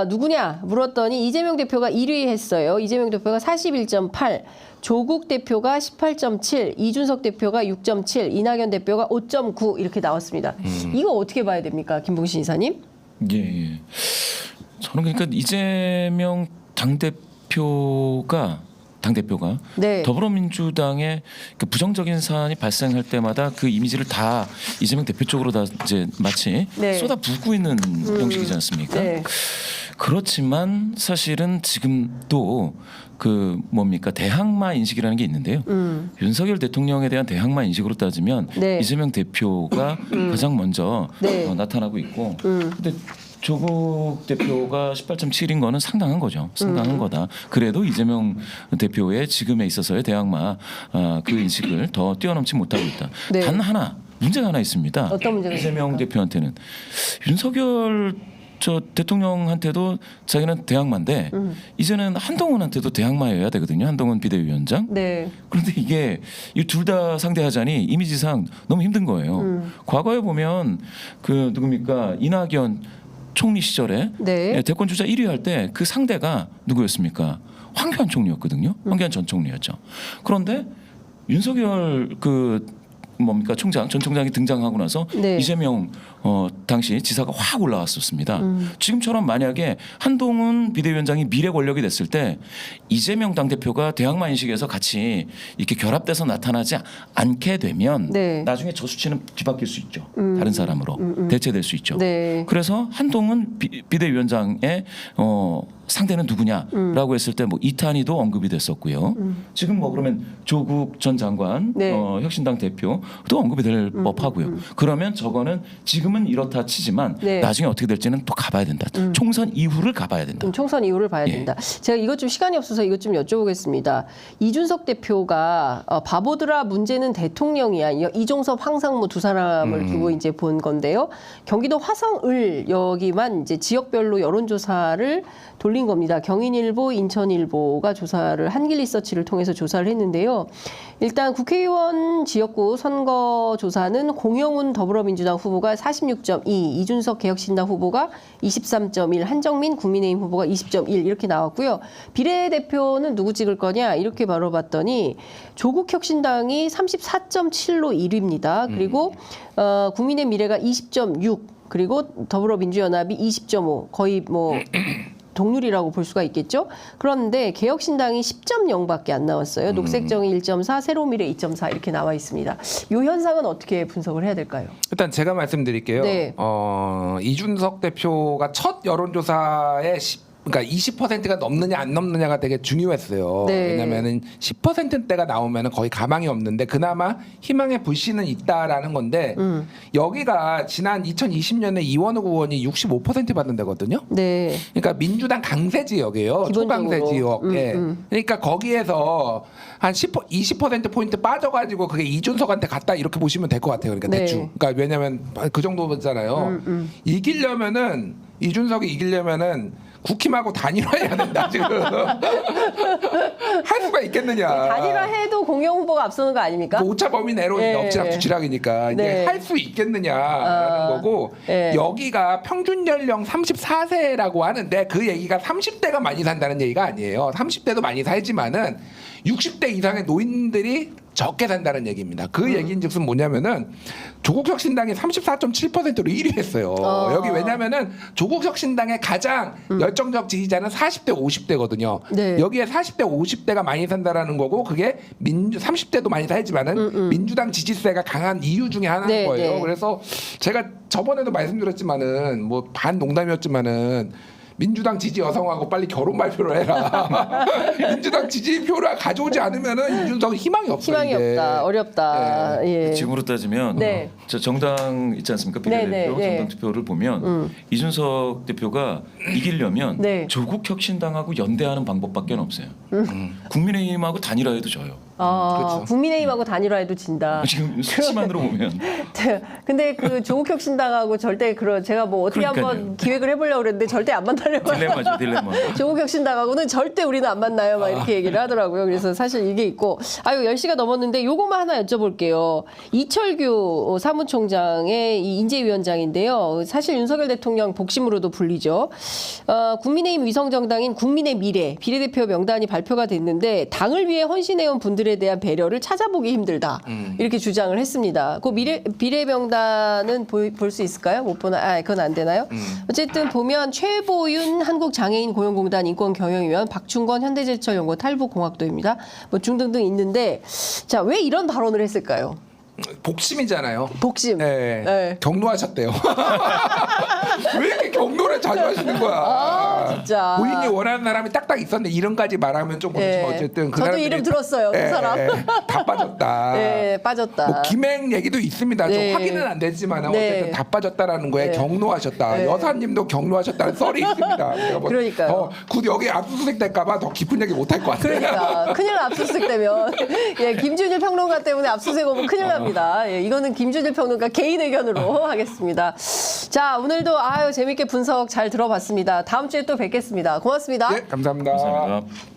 누구냐 물었더니 이재명 대표가 1위 했어요. 이재명 대표가 41.8, 조국 대표가 18.7, 이준석 대표가 6.7, 이낙연 대표가 5.9 이렇게 나왔습니다. 이거 어떻게 봐야 됩니까, 김봉신 이사님? 예. 저는 그러니까 이재명 당대표가 네. 더불어민주당의 그 부정적인 사안이 발생할 때마다 그 이미지를 다 이재명 대표 쪽으로 다 이제 마치 네. 쏟아붓고 있는 형식이지 않습니까? 네. 그렇지만 사실은 지금도 그 뭡니까 대항마 인식이라는 게 있는데요. 윤석열 대통령에 대한 대항마 인식으로 따지면 네. 이재명 대표가 가장 먼저 네. 나타나고 있고, 근데 조국 대표가 18.7인 거는 상당한 거죠. 상당한 거다. 그래도 이재명 대표의 지금에 있어서의 대항마 그 인식을 더 뛰어넘지 못하고 있다. 네. 단 하나 문제가 하나 있습니다. 어떤 문제가 이재명 있습니까? 대표한테는 윤석열 대통령한테도 자기는 대항마인데 이제는 한동훈한테도 대항마여야 되거든요. 한동훈 비대위원장. 네. 그런데 이게 이 둘 다 상대하자니 이미지상 너무 힘든 거예요. 과거에 보면 그 누굽니까 이낙연 총리 시절에 네. 대권 주자 1위 할 때 그 상대가 누구였습니까? 황교안 총리였거든요. 황교안 전 총리였죠. 그런데 윤석열 전 총장이 등장하고 나서 네. 이재명 당시 지사가 확 올라왔었습니다. 지금처럼 만약에 한동훈 비대위원장이 미래 권력이 됐을 때 이재명 당대표가 대항마 인식에서 같이 이렇게 결합돼서 나타나지 않게 되면 네. 나중에 저 수치는 뒤바뀔 수 있죠. 다른 사람으로 대체될 수 있죠. 네. 그래서 한동훈 비대위원장의 상대는 누구냐라고 했을 때 뭐 이탄희도 언급이 됐었고요. 지금 뭐 그러면 조국 전 장관 네. 혁신당 대표도 언급이 될 법하고요. 그러면 저거는 지금은 이렇다 치지만 네. 나중에 어떻게 될지는 또 가봐야 된다. 총선 이후를 가봐야 된다. 총선 이후를 봐야 예. 된다. 제가 이것 좀 시간이 없어서 이것 좀 여쭤보겠습니다. 이준석 대표가 바보들아 문제는 대통령이야. 이종섭 황상무 두 사람을 두고 이제 본 건데요. 경기도 화성을 여기만 이제 지역별로 여론조사를 돌린 겁니다. 경인일보, 인천일보가 조사를 한길리서치를 통해서 조사를 했는데요. 일단 국회의원 지역구 선거 조사는 공영훈 더불어민주당 후보가 46.2, 이준석 개혁신당 후보가 23.1, 한정민 국민의힘 후보가 20.1 이렇게 나왔고요. 비례대표는 누구 찍을 거냐 이렇게 바로 봤더니 조국 혁신당이 34.7로 1위입니다. 그리고 국민의 미래가 20.6, 그리고 더불어민주연합이 20.5, 거의 뭐 동률이라고 볼 수가 있겠죠. 그런데 개혁신당이 10.0밖에 안 나왔어요. 녹색정의 1.4, 새로미래 2.4 이렇게 나와 있습니다. 이 현상은 어떻게 분석을 해야 될까요? 일단 제가 말씀드릴게요. 네. 이준석 대표가 첫 여론조사에 그러니까 20%가 넘느냐 안 넘느냐가 되게 중요했어요. 네. 왜냐면은 10%대가 나오면은 거의 가망이 없는데 그나마 희망의 불씨는 있다라는 건데 여기가 지난 2020년에 이원우 의원이 65% 받는 데거든요. 네. 그러니까 민주당 강세 지역이에요. 기본적으로. 초강세 지역. 예. 그러니까 거기에서 한 20% 포인트 빠져가지고 그게 이준석한테 갔다 이렇게 보시면 될 것 같아요. 그러니까 네. 대충. 그러니까 왜냐면 그 정도잖아요. 이기려면은 이준석이 이기려면은 국힘하고 단일화해야 된다 지금. 할 수가 있겠느냐. 단일화해도 공영 후보가 앞서는 거 아닙니까? 그 오차 범위 내로 네. 엎치락뒤치락이니까 이제 네. 할 수 있겠느냐라는 거고 네. 여기가 평균 연령 34세라고 하는데 그 얘기가 30대가 많이 산다는 얘기가 아니에요. 30대도 많이 살지만은 60대 이상의 노인들이 적게 산다는 얘기입니다. 그 얘기인즉슨 뭐냐면은 조국혁신당이 34.7%로 1위 했어요. 여기 왜냐면은 조국혁신당의 가장 열정적 지지자는 40대, 50대거든요. 네. 여기에 40대, 50대가 많이 산다라는 거고 그게 30대도 많이 살지만은 민주당 지지세가 강한 이유 중에 하나인 네, 거예요. 네. 그래서 제가 저번에도 말씀드렸지만은 뭐 반 농담이었지만은 민주당 지지 여성하고 빨리 결혼 발표를 해라. 민주당 지지표를 가져오지 않으면은 이준석은 희망이 없어요. 희망이 이게. 없다. 어렵다. 예. 지금으로 따지면 네. 저 정당 있지 않습니까? 네, 비례대표 네, 네. 정당 투표를 보면 이준석 대표가 이기려면 네. 조국 혁신당하고 연대하는 방법밖에 없어요. 국민의힘하고 단일화해도 져요. 그렇죠. 국민의힘하고 단일화해도 진다. 지금 수치만으로 보면 근데 그 조국혁신당하고 절대 제가 뭐 어떻게 그러니까요. 한번 기획을 해보려고 그랬는데 절대 안 만나려고 딜레마죠, 딜레마. 조국혁신당하고는 절대 우리는 안 만나요. 막 이렇게 얘기를 하더라고요. 그래서 사실 이게 있고, 10시가 넘었는데 요것만 하나 여쭤볼게요. 이철규 사무총장의 이 인재위원장인데요. 사실 윤석열 대통령 복심으로도 불리죠. 국민의힘 위성정당인 국민의 미래 비례대표 명단이 발표가 됐는데 당을 위해 헌신해온 분들에 대한 배려를 찾아보기 힘들다. 이렇게 주장을 했습니다. 그 비례 명단은 볼 수 있을까요? 못 보나? 그건 안 되나요? 어쨌든 보면 최보윤 한국장애인 고용공단 인권경영위원, 박충건 현대제철연구원 탈북공학도입니다. 뭐 중등등 있는데, 자, 왜 이런 발언을 했을까요? 복심이잖아요. 복심. 네. 네. 경로하셨대요. 왜 이렇게 경로를 자주 하시는 거야? 진짜. 본인이 원하는 사람이 딱딱 있었는데 이름까지 말하면 좀 그렇지만 네. 어쨌든 그 저도 사람들이 이름 들었어요. 그 사람. 다 빠졌다. 네, 빠졌다. 뭐 김행 얘기도 있습니다. 네. 좀 확인은 안 되지만 네. 어쨌든 다 빠졌다라는 거에 네. 경로하셨다. 네. 여사님도 경로하셨다는 썰이 있습니다. 제가 뭐 그러니까요. 굳이 여기 압수수색 될까봐 더 깊은 얘기 못 할 것 같아요. 그러니까 큰일 압수수색 되면 예, 김준일 평론가 때문에 압수수색 오면 큰일 납니다. 예, 이거는 김준일 평론가 개인 의견으로 하겠습니다. 자, 오늘도 재밌게 분석 잘 들어봤습니다. 다음 주에 또 뵙겠습니다. 고맙습니다. 네, 감사합니다. 감사합니다.